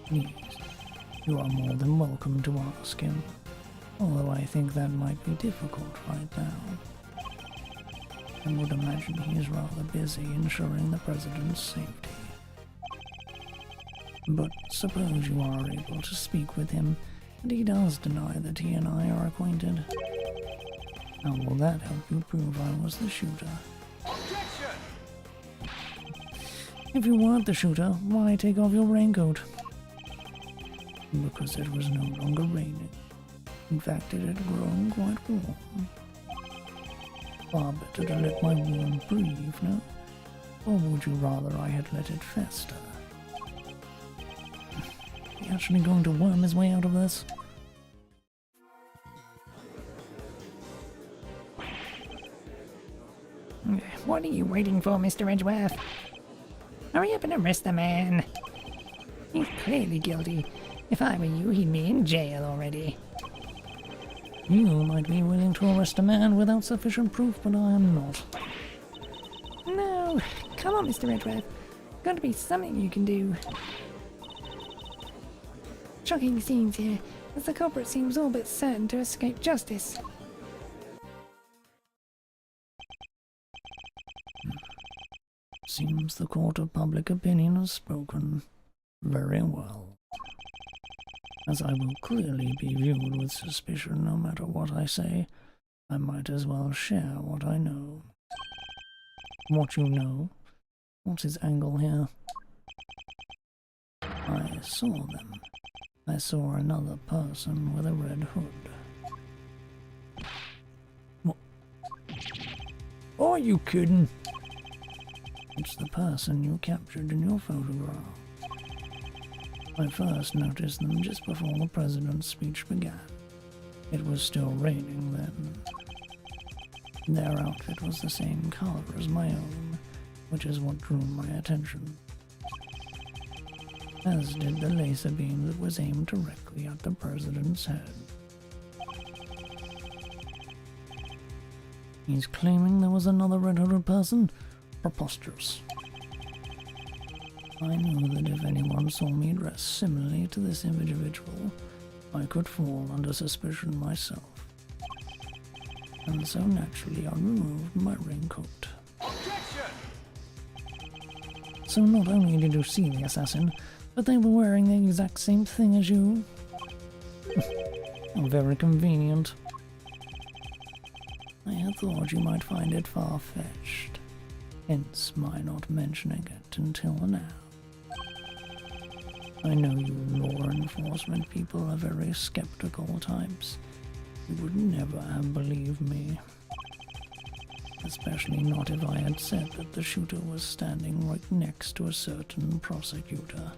Please, you are more than welcome to ask him, although I think that might be difficult right now. I would imagine he is rather busy ensuring the President's safety. But suppose you are able to speak with him, and he does deny that he and I are acquainted. How will that help you prove I was the shooter? Objection! If you weren't the shooter, why take off your raincoat? Because it was no longer raining. In fact, it had grown quite warm. Far better to let my wound breathe, no? Or would you rather I had let it fester? He actually going to worm his way out of this? What are you waiting for, Mr. Edgeworth? Hurry up and arrest the man. He's clearly guilty. If I were you, he'd be in jail already. You might be willing to arrest a man without sufficient proof, but I am not. No, come on, Mr. Edgeworth. Got to be something you can do. Shocking scenes here, as the culprit seems all but certain to escape justice. Seems the court of public opinion has spoken. Very well. As I will clearly be viewed with suspicion no matter what I say, I might as well share what I know. What you know? What's his angle here? I saw them. I saw another person with a red hood. What? Are you kidding? It's the person you captured in your photograph. I first noticed them just before the President's speech began. It was still raining then. Their outfit was the same color as my own, which is what drew my attention. As did the laser beam that was aimed directly at the President's head. He's claiming there was another red-hooded person? Preposterous. I knew that if anyone saw me dressed similarly to this individual, I could fall under suspicion myself. And so naturally I removed my raincoat. Objection! So not only did you see the assassin, but they were wearing the exact same thing as you? How very convenient. I had thought you might find it far-fetched, hence my not mentioning it until now. I know you law enforcement people are very skeptical types. You would never have believed me. Especially not if I had said that the shooter was standing right next to a certain prosecutor.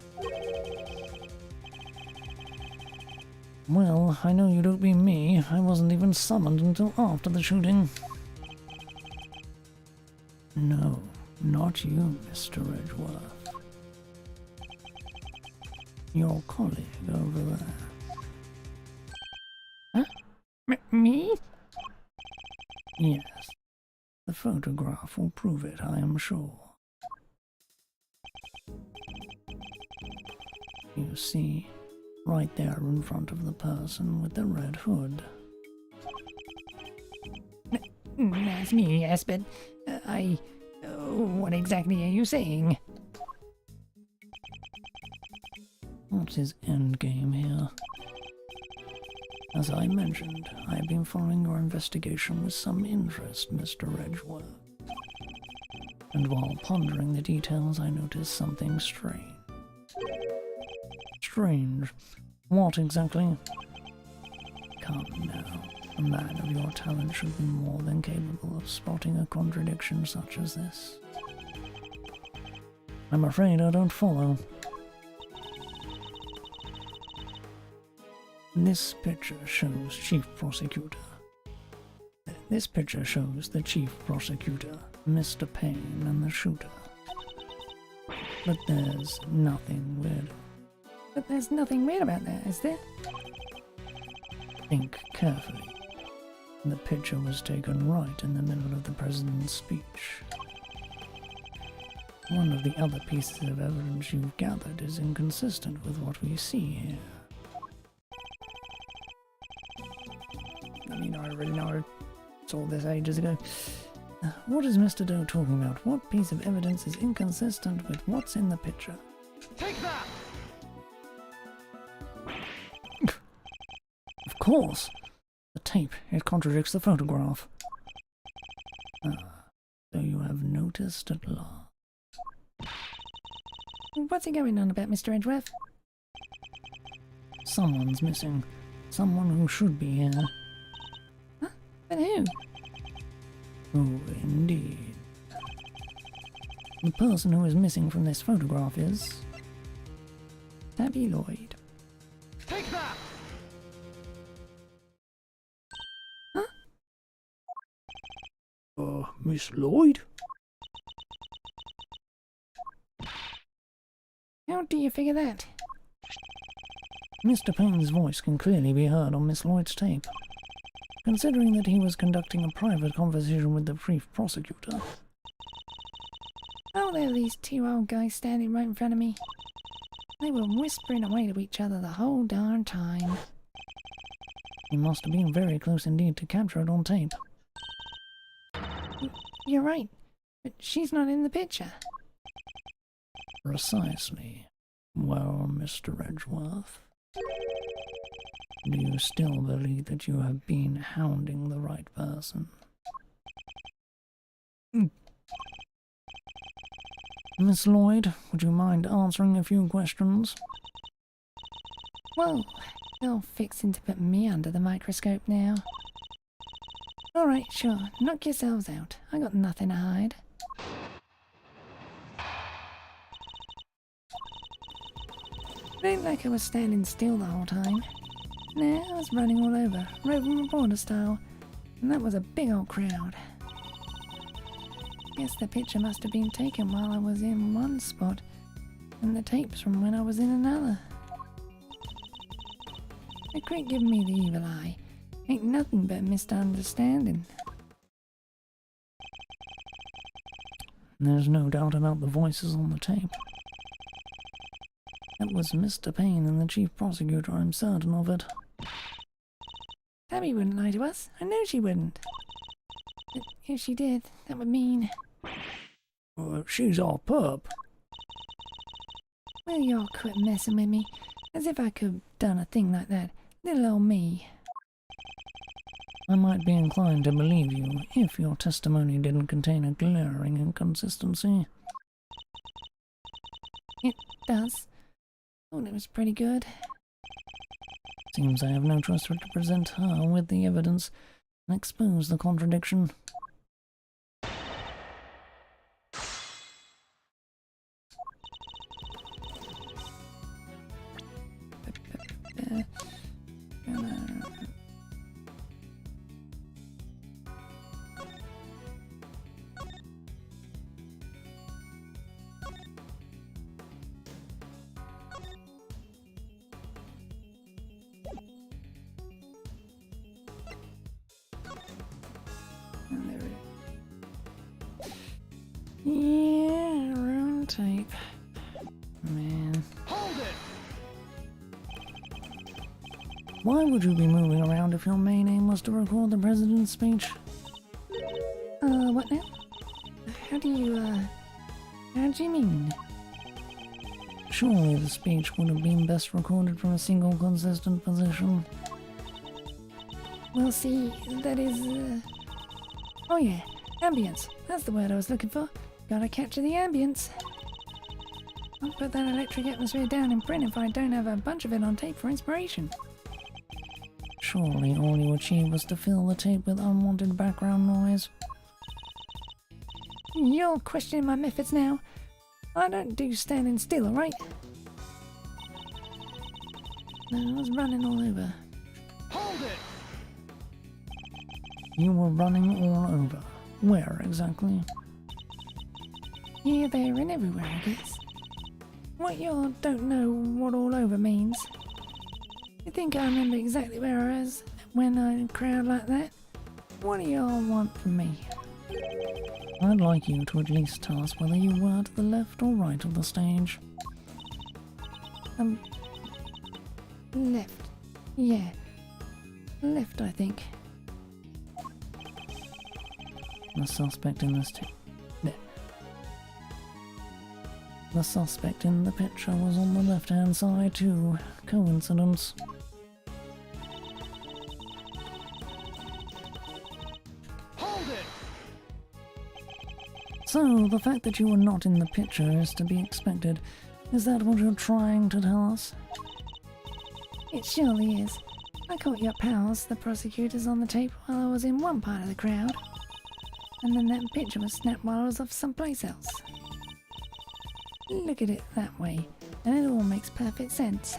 Well, I know you don't mean me. I wasn't even summoned until after the shooting. No, not you, Mr. Edgeworth. Your colleague over there. Huh? Me? Yes. The photograph will prove it, I am sure. You see, right there in front of the person with the red hood. That's me, yes, but what exactly are you saying? What's his endgame here? As I mentioned, I have been following your investigation with some interest, Mr. Edgeworth. And while pondering the details, I noticed something strange. Strange? What exactly? Come now. A man of your talent should be more than capable of spotting a contradiction such as this. I'm afraid I don't follow. This picture shows Chief Prosecutor. This picture shows the Chief Prosecutor, Mr. Payne, and the shooter. But there's nothing weird. But there's nothing weird about that, is there? Think carefully. The picture was taken right in the middle of the President's speech. One of the other pieces of evidence you've gathered is inconsistent with what we see here. I mean, I already know. I saw this ages ago. What is Mr. Doe talking about? What piece of evidence is inconsistent with what's in the picture? Take that! Of course! The tape, it contradicts the photograph. So you have noticed at last. What's he going on about, Mr. Edgeworth? Someone's missing. Someone who should be here. Huh? But who? Oh, indeed. The person who is missing from this photograph is... Tabby Lloyd. Take that! Miss Lloyd? How do you figure that? Mr. Payne's voice can clearly be heard on Miss Lloyd's tape. Considering that he was conducting a private conversation with the Chief Prosecutor. Oh, there are these two old guys standing right in front of me. They were whispering away to each other the whole darn time. He must have been very close indeed to capture it on tape. You're right, but she's not in the picture. Precisely. Well, Mr. Edgeworth, do you still believe that you have been hounding the right person? Miss Lloyd, would you mind answering a few questions? Whoa, you're fixing to put me under the microscope now. Alright, sure, knock yourselves out. I got nothing to hide. It ain't like I was standing still the whole time. Nah, I was running all over, roving reporter style, and that was a big old crowd. Guess the picture must have been taken while I was in one spot, and the tapes from when I was in another. They quit giving me the evil eye. Ain't nothing but misunderstanding. There's no doubt about the voices on the tape. That was Mr. Payne and the Chief Prosecutor, I'm certain of it. Tabby wouldn't lie to us. I know she wouldn't. But if she did, that would mean... She's our pup. Will y'all quit messing with me? As if I could have done a thing like that. Little old me. I might be inclined to believe you if your testimony didn't contain a glaring inconsistency. It does. Thought it was pretty good. Seems I have no choice but to present her with the evidence and expose the contradiction. Yeah, ruined tape. Man. Hold it! Why would you be moving around if your main aim was to record the president's speech? What now? How do you mean? Surely the speech would have been best recorded from a single consistent position. Well, see, that is, oh yeah, ambience. That's the word I was looking for. Gotta capture the ambience. I'll put that electric atmosphere down in print if I don't have a bunch of it on tape for inspiration. Surely all you achieved was to fill the tape with unwanted background noise. You're questioning my methods now. I don't do standing still, alright? No, I was running all over. Hold it! You were running all over. Where exactly? Here, there, and everywhere, I guess. What y'all don't know what all over means? You think I remember exactly where I was when I in a crowd like that? What do y'all want from me? I'd like you to at least tell us whether you were to the left or right of the stage. Left. Yeah. Left, I think. The suspect in this The suspect in the picture was on the left-hand side too. Coincidence. Hold it! So, the fact that you were not in the picture is to be expected. Is that what you're trying to tell us? It surely is. I caught your pals, the prosecutors, on the tape while I was in one part of the crowd. And then that picture was snapped while I was off someplace else. Look at it that way, and it all makes perfect sense.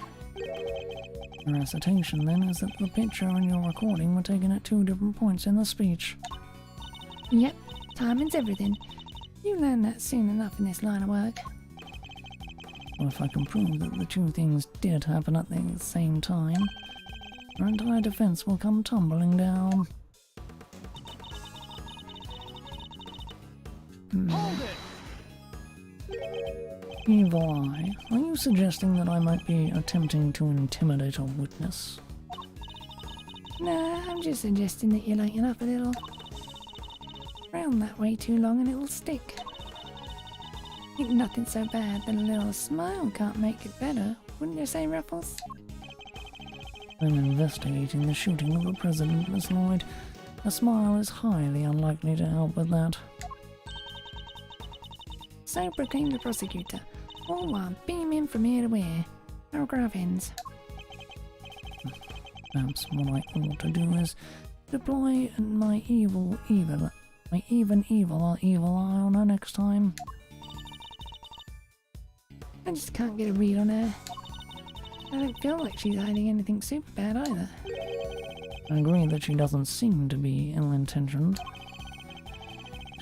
Your assertion then is that the picture and your recording were taken at two different points in the speech. Yep, timing's everything. You learn that soon enough in this line of work. Well, if I can prove that the two things did happen at the same time, your entire defense will come tumbling down. Hold it! Evil Eye, are you suggesting that I might be attempting to intimidate a witness? Nah, I'm just suggesting that you lighten up a little. Round that way too long and it'll stick. Ain't nothing so bad that a little smile can't make it better, wouldn't you say, Ruffles? I'm investigating the shooting of the president, Miss Lloyd. A smile is highly unlikely to help with that. So proclaimed the prosecutor, all while beaming from ear to ear. Paragraph ends. Perhaps what I ought to do is deploy my even evil eye on her next time. I just can't get a read on her. I don't feel like she's hiding anything super bad either. I agree that she doesn't seem to be ill-intentioned.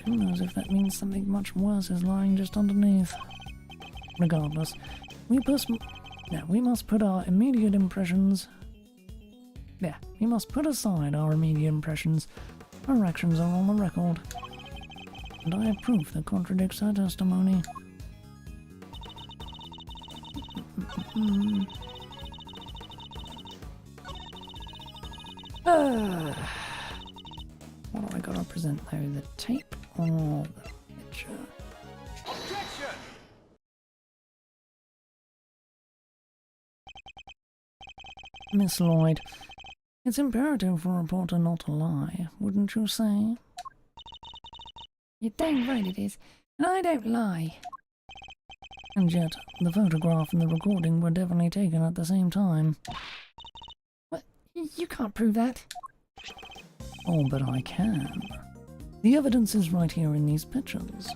Who knows if that means something much worse is lying just underneath. Regardless, we must put our immediate impressions... Yeah, we must put aside our immediate impressions. Her actions are on the record. And I have proof that contradicts her testimony. What do I gotta present though? The tape or the picture? Objection! Miss Lloyd, it's imperative for a reporter not to lie, wouldn't you say? You're dang right it is, and I don't lie. And yet, the photograph and the recording were definitely taken at the same time. What? You can't prove that. Oh, but I can. The evidence is right here in these pictures.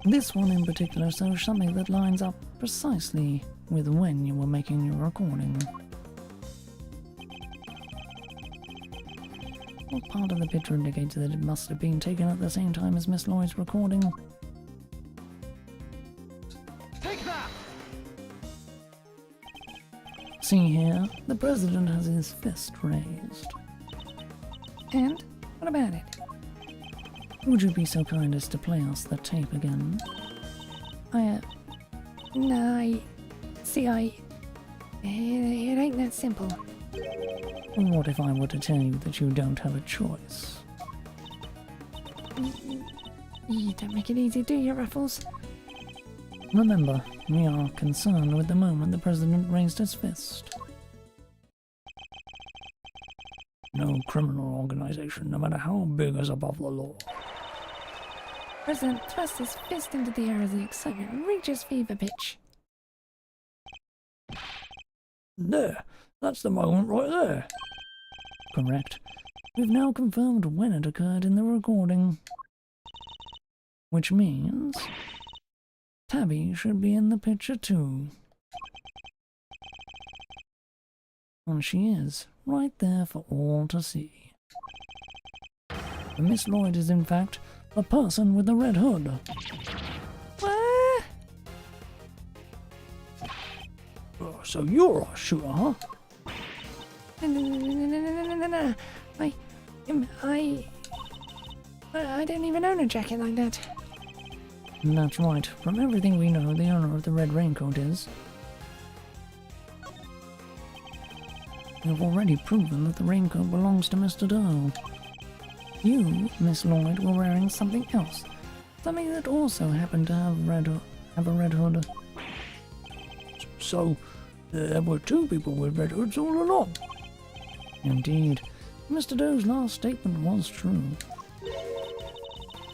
This one in particular shows something that lines up precisely with when you were making your recording. What part of the picture indicates that it must have been taken at the same time as Miss Lloyd's recording? Take that! See here, the president has his fist raised. And? What about it? Would you be so kind as to play us the tape again? No, it ain't that simple. What if I were to tell you that you don't have a choice? You don't make it easy, do you, Ruffles? Remember, we are concerned with the moment the President raised his fist. No criminal organization, no matter how big, is above the law. President thrusts his fist into the air as the excitement reaches fever pitch. There, that's the moment right there. Correct. We've now confirmed when it occurred in the recording. Which means Tabby should be in the picture too. And she is, right there for all to see. Miss Lloyd is in fact the person with the red hood. What? Oh, so you're a shooter, huh? No. I don't even own a jacket like that. That's right. From everything we know, the owner of the red raincoat is. You've already proven that the raincoat belongs to Mr. Doe. You, Miss Lloyd, were wearing something else. Something that also happened to have a red hood. So, there were two people with red hoods all along. Indeed. Mr. Doe's last statement was true.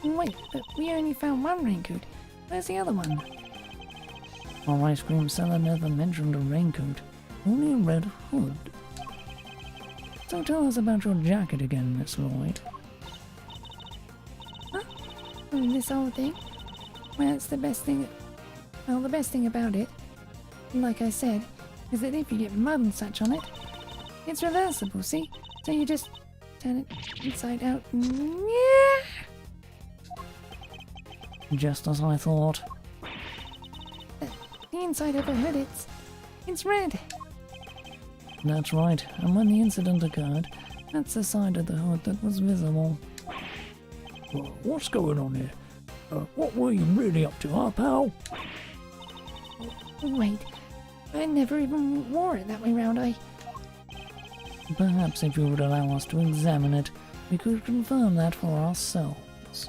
Wait, but we only found one raincoat. Where's the other one? Our ice cream seller never mentioned a raincoat, only a red hood. So tell us about your jacket again, Miss Lloyd. Huh? This whole thing? Well, it's the best thing. Well, the best thing about it, like I said, is that if you get mud and such on it, it's reversible, see? So you just turn it inside out. Yeah! Just as I thought. The inside of the hood, it's red. That's right, and when the incident occurred, that's the side of the hood that was visible. Well, what's going on here? What were you really up to, huh, pal? Wait, I never even wore it that way round. Perhaps if you would allow us to examine it, we could confirm that for ourselves.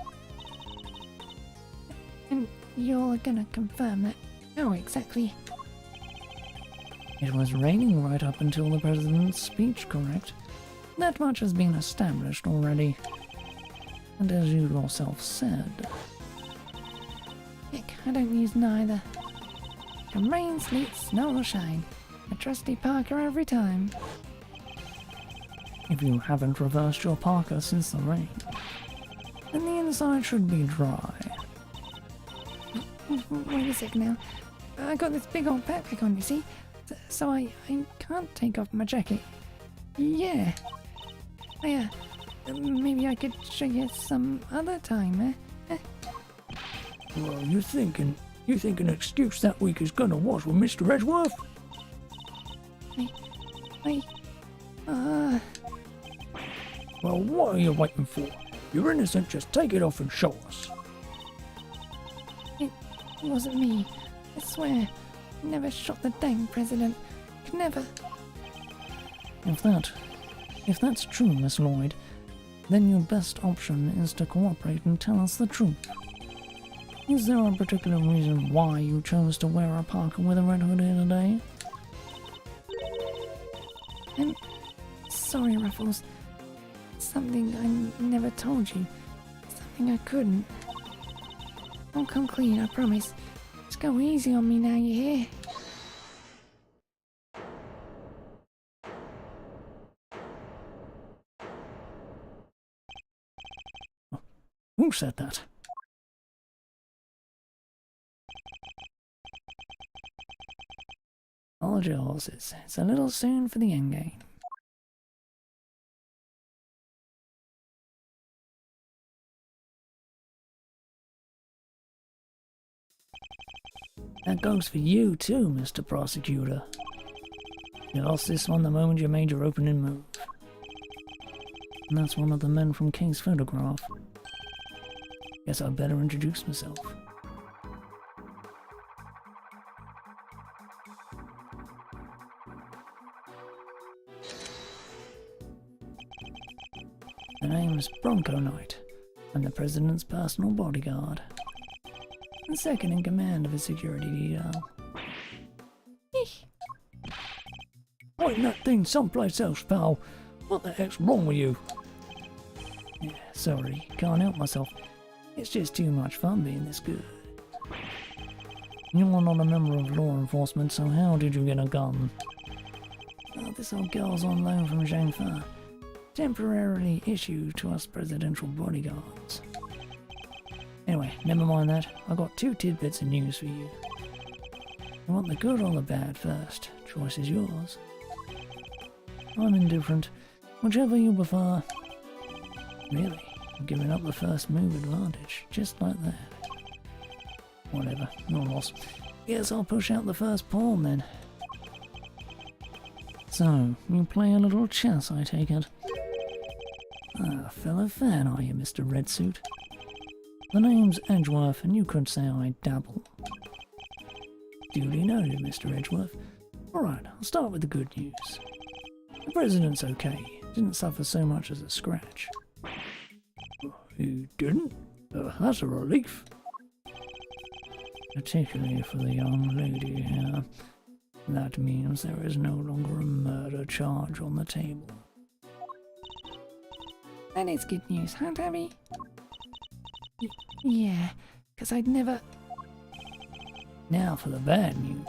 And you're gonna confirm that? How exactly? It was raining right up until the President's speech, correct? That much has been established already. And as you yourself said... Heck, I don't use neither. Come rain, sleet, snow or shine. A trusty Parker every time. If you haven't reversed your parka since the rain, then the inside should be dry. Wait a sec now. I got this big old backpack on, you see? So I can't take off my jacket. Yeah. Maybe I could show you some other time, eh? Well, you think an excuse that week is gonna wash with Mr. Edgeworth? Well, what are you waiting for? You're innocent, just take it off and show us. It wasn't me. I swear. I never shot the dang president. Never. If that's true, Miss Lloyd, then your best option is to cooperate and tell us the truth. Is there a particular reason why you chose to wear a parka with a red hood here today? I'm sorry, Ruffles. Something I never told you. Something I couldn't. I'll come clean, I promise. Just go easy on me now, you hear? Who said that? Hold your horses. It's a little soon for the endgame. That goes for you too, Mr. Prosecutor. You lost this one the moment you made your opening move. And that's one of the men from King's photograph. Guess I'd better introduce myself. The name's Bronco Knight. I'm the President's personal bodyguard. And second in command of his security detail. Point that thing someplace else, pal. What the heck's wrong with you? Yeah, sorry, can't help myself. It's just too much fun being this good. You're not a member of law enforcement, so how did you get a gun? Oh, this old girl's on loan from Zhangfa. Temporarily issued to us presidential bodyguards. Anyway, never mind that. I've got 2 tidbits of news for you. You want the good or the bad first? Choice is yours. I'm indifferent. Whichever you prefer. Really? I'm giving up the first move advantage, just like that. Whatever, no loss. Guess I'll push out the first pawn then. So, you play a little chess, I take it? Ah, fellow fan, are you, Mr. Red Suit? The name's Edgeworth, and you could say I dabble. Duly noted, Mr. Edgeworth. Alright, I'll start with the good news. The President's okay. Didn't suffer so much as a scratch. You didn't? That's a relief. Particularly for the young lady here. That means there is no longer a murder charge on the table. That is good news, huh, Tabby? Yeah, because I'd never... Now for the bad news.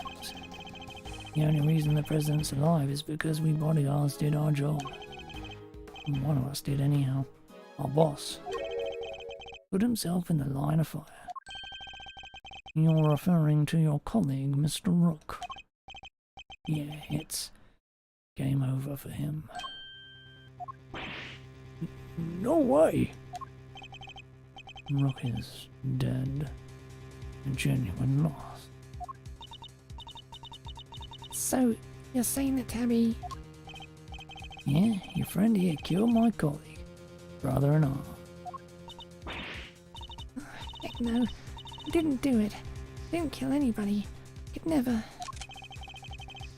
The only reason the President's alive is because we bodyguards did our job. One of us did anyhow. Our boss put himself in the line of fire. You're referring to your colleague, Mr. Rook. Yeah, it's game over for him. No way. Rook is dead. A genuine loss. So, you're saying that Tabby... Yeah, your friend here killed my colleague. Brother and arm. Heck no, I didn't do it. I didn't kill anybody. Could never.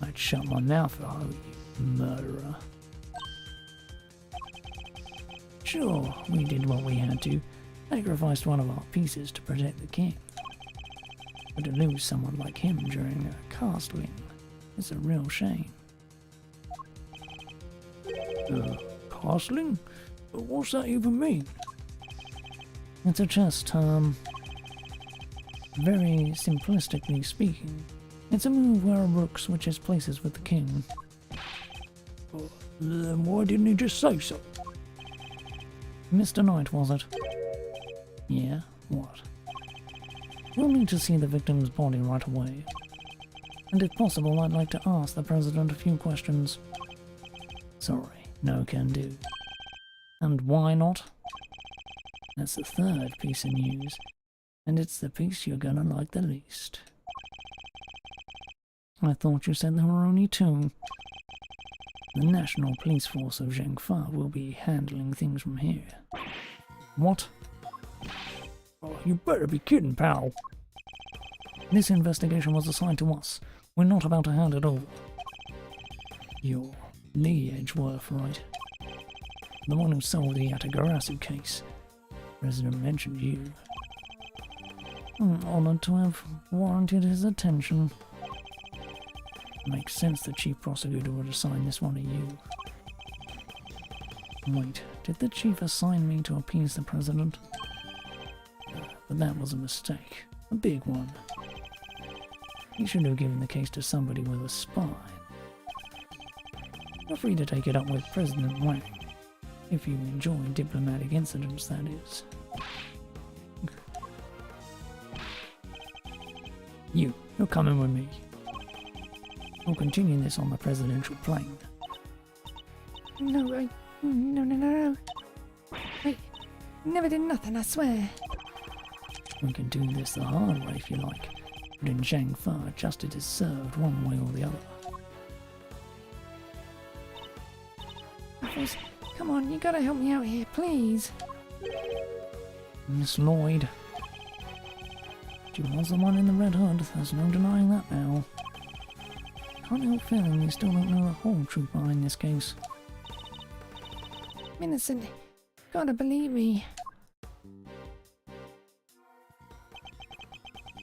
I'd shut my mouth if I were you, murderer. Sure, we did what we had to. Sacrificed one of our pieces to protect the king. But to lose someone like him during a castling is a real shame. Castling? What's that even mean? It's a chess term. Very simplistically speaking, it's a move where a rook switches places with the king. Then why didn't he just say so? Mr. Knight, was it? Yeah, what? We'll need to see the victim's body right away. And if possible, I'd like to ask the President a few questions. Sorry, no can do. And why not? That's the third piece of news, and it's the piece you're gonna like the least. I thought you said there were only 2. The National Police Force of Zhangfa will be handling things from here. What? Oh, you better be kidding, pal. This investigation was assigned to us. We're not about to hand it over. You're Lee Edgeworth, right? The one who sold the Atagarasu case. President mentioned you. I'm honored to have warranted his attention. Makes sense the Chief Prosecutor would assign this one to you. Wait, did the Chief assign me to appease the President? But that was a mistake. A big one. He should have given the case to somebody with a spine. You're free to take it up with President Wang. If you enjoy diplomatic incidents, that is. You're coming with me. We'll continue this on the presidential plane. No. I never did nothing, I swear. We can do this the hard way if you like, but in Zhangfa, justice is served one way or the other. Ruffles, come on, you gotta help me out here, please. Miss Lloyd. She was the one in the red hood, there's no denying that now. Can't help feeling you still don't know the whole truth behind this case. Innocent. Gotta believe me.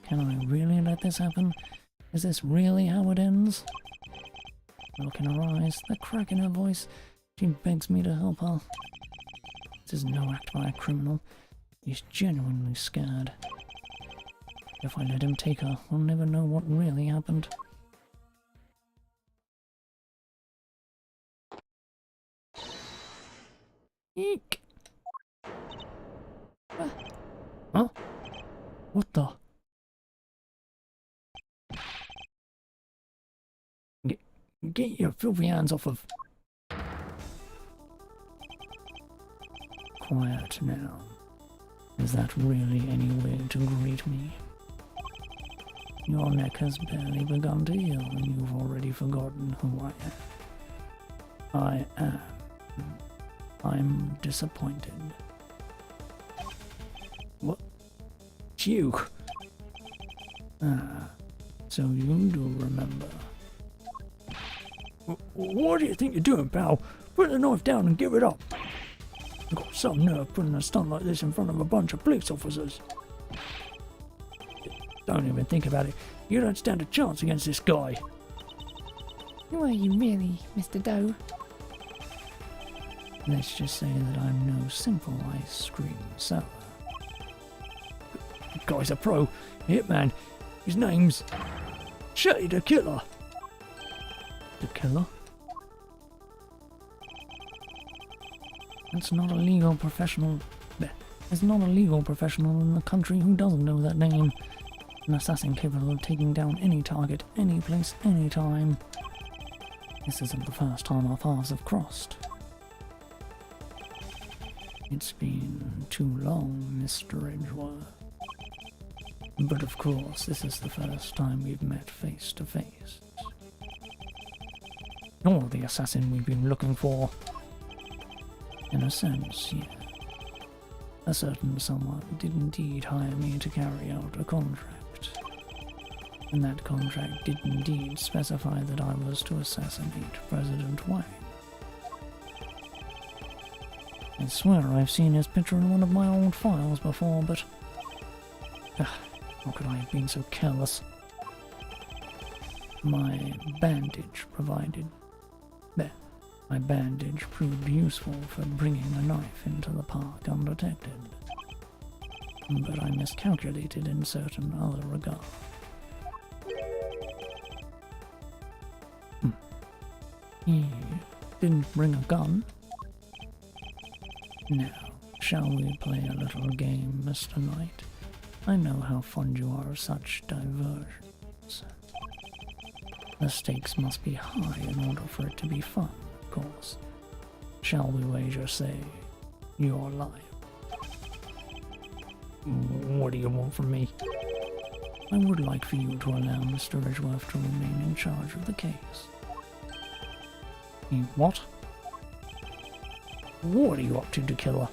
Can I really let this happen? Is this really how it ends? The look in her eyes, the crack in her voice, she begs me to help her. This is no act by a criminal. He's genuinely scared. If I let him take her, we'll never know what really happened. Eek! Huh? What the? Get your filthy hands off of... Quiet now. Is that really any way to greet me? Your neck has barely begun to heal and you've already forgotten who I am. I'm disappointed. What? You? Ah, so you do remember. What do you think you're doing, pal? Put the knife down and give it up. You've got some nerve putting a stunt like this in front of a bunch of police officers. Don't even think about it. You don't stand a chance against this guy. Who are you really, Mr. Doe? Let's just say that I'm no simple ice cream seller. The guy's a pro. Hitman. His name's... Shetty the Killer. The Killer? It's not a legal professional... There's not a legal professional in the country who doesn't know that name. An assassin capable of taking down any target, any place, any time. This isn't the first time our paths have crossed. It's been too long, Mr. Edgeworth. But of course, this is the first time we've met face to face. You're the assassin we've been looking for. In a sense, yeah. A certain someone did indeed hire me to carry out a contract. And that contract did indeed specify that I was to assassinate President Wang. I swear I've seen his picture in one of my old files before, but... how could I have been so careless? My bandage proved useful for bringing a knife into the park undetected. But I miscalculated in certain other regard. You didn't bring a gun? Now, shall we play a little game, Mr. Knight? I know how fond you are of such diversions. The stakes must be high in order for it to be fun, of course. Shall we wager, say, your life? What do you want from me? I would like for you to allow Mr. Edgeworth to remain in charge of the case. What? What are you up to, Killer?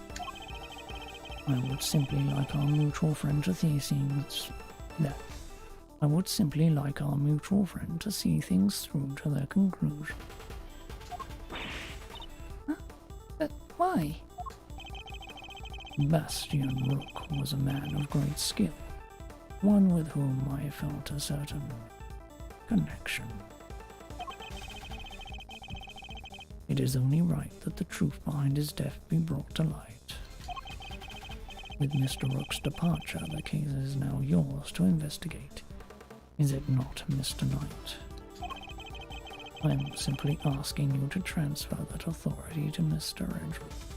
I would simply like our mutual friend to see things... I would simply like our mutual friend to see things through to their conclusion. Huh? But why? Bastian Rook was a man of great skill, one with whom I felt a certain connection. It is only right that the truth behind his death be brought to light. With Mr. Rook's departure, the case is now yours to investigate. Is it not, Mr. Knight? I am simply asking you to transfer that authority to Mr. Edgeworth.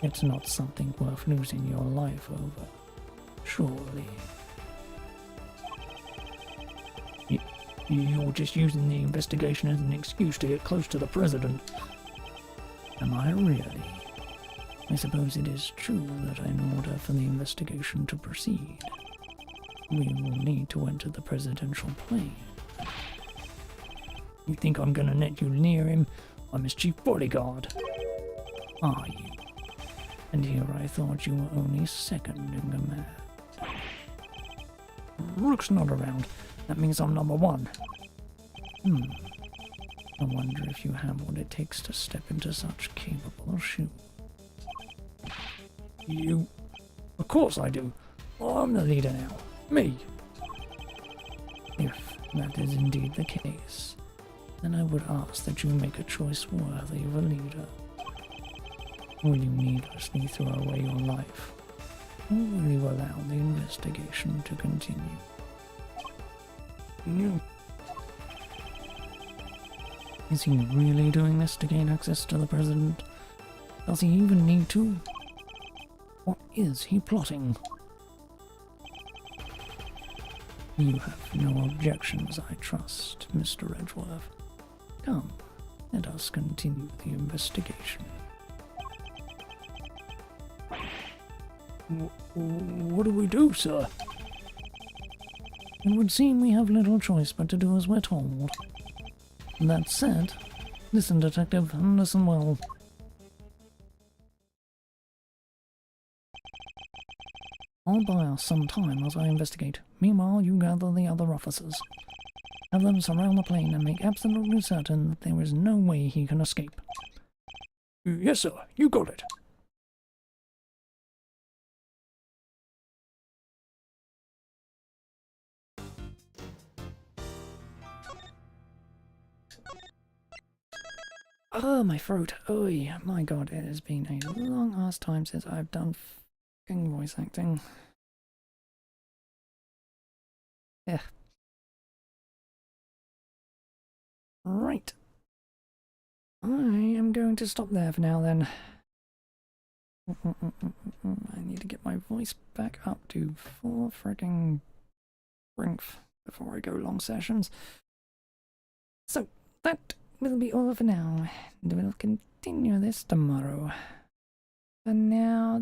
It's not something worth losing your life over, surely. You're just using the investigation as an excuse to get close to the president. Am I really? I suppose it is true that in order for the investigation to proceed, we will need to enter the presidential plane. You think I'm gonna let you near him? I'm his chief bodyguard. Are you? And here I thought you were only second in command. Rook's not around. That means I'm number one. I wonder if you have what it takes to step into such capable shoes. You? Of course I do. I'm the leader now. Me. If that is indeed the case, then I would ask that you make a choice worthy of a leader. Will you needlessly throw away your life, or will you allow the investigation to continue? Is he really doing this to gain access to the president? Does he even need to? What is he plotting? You have no objections, I trust, Mr. Edgeworth. Come, let us continue the investigation. What do we do, sir? It would seem we have little choice but to do as we're told. That said, listen, detective, and listen well. I'll buy us some time as I investigate. Meanwhile, you gather the other officers. Have them surround the plane and make absolutely certain that there is no way he can escape. Yes, sir. You got it. Oh, my throat. Oh, my god, it has been a long ass time since I've done fucking voice acting. Yeah. Right. I am going to stop there for now then. I need to get my voice back up to full freaking strength before I go long sessions. So, that will be all for now, and we'll continue this tomorrow. For now,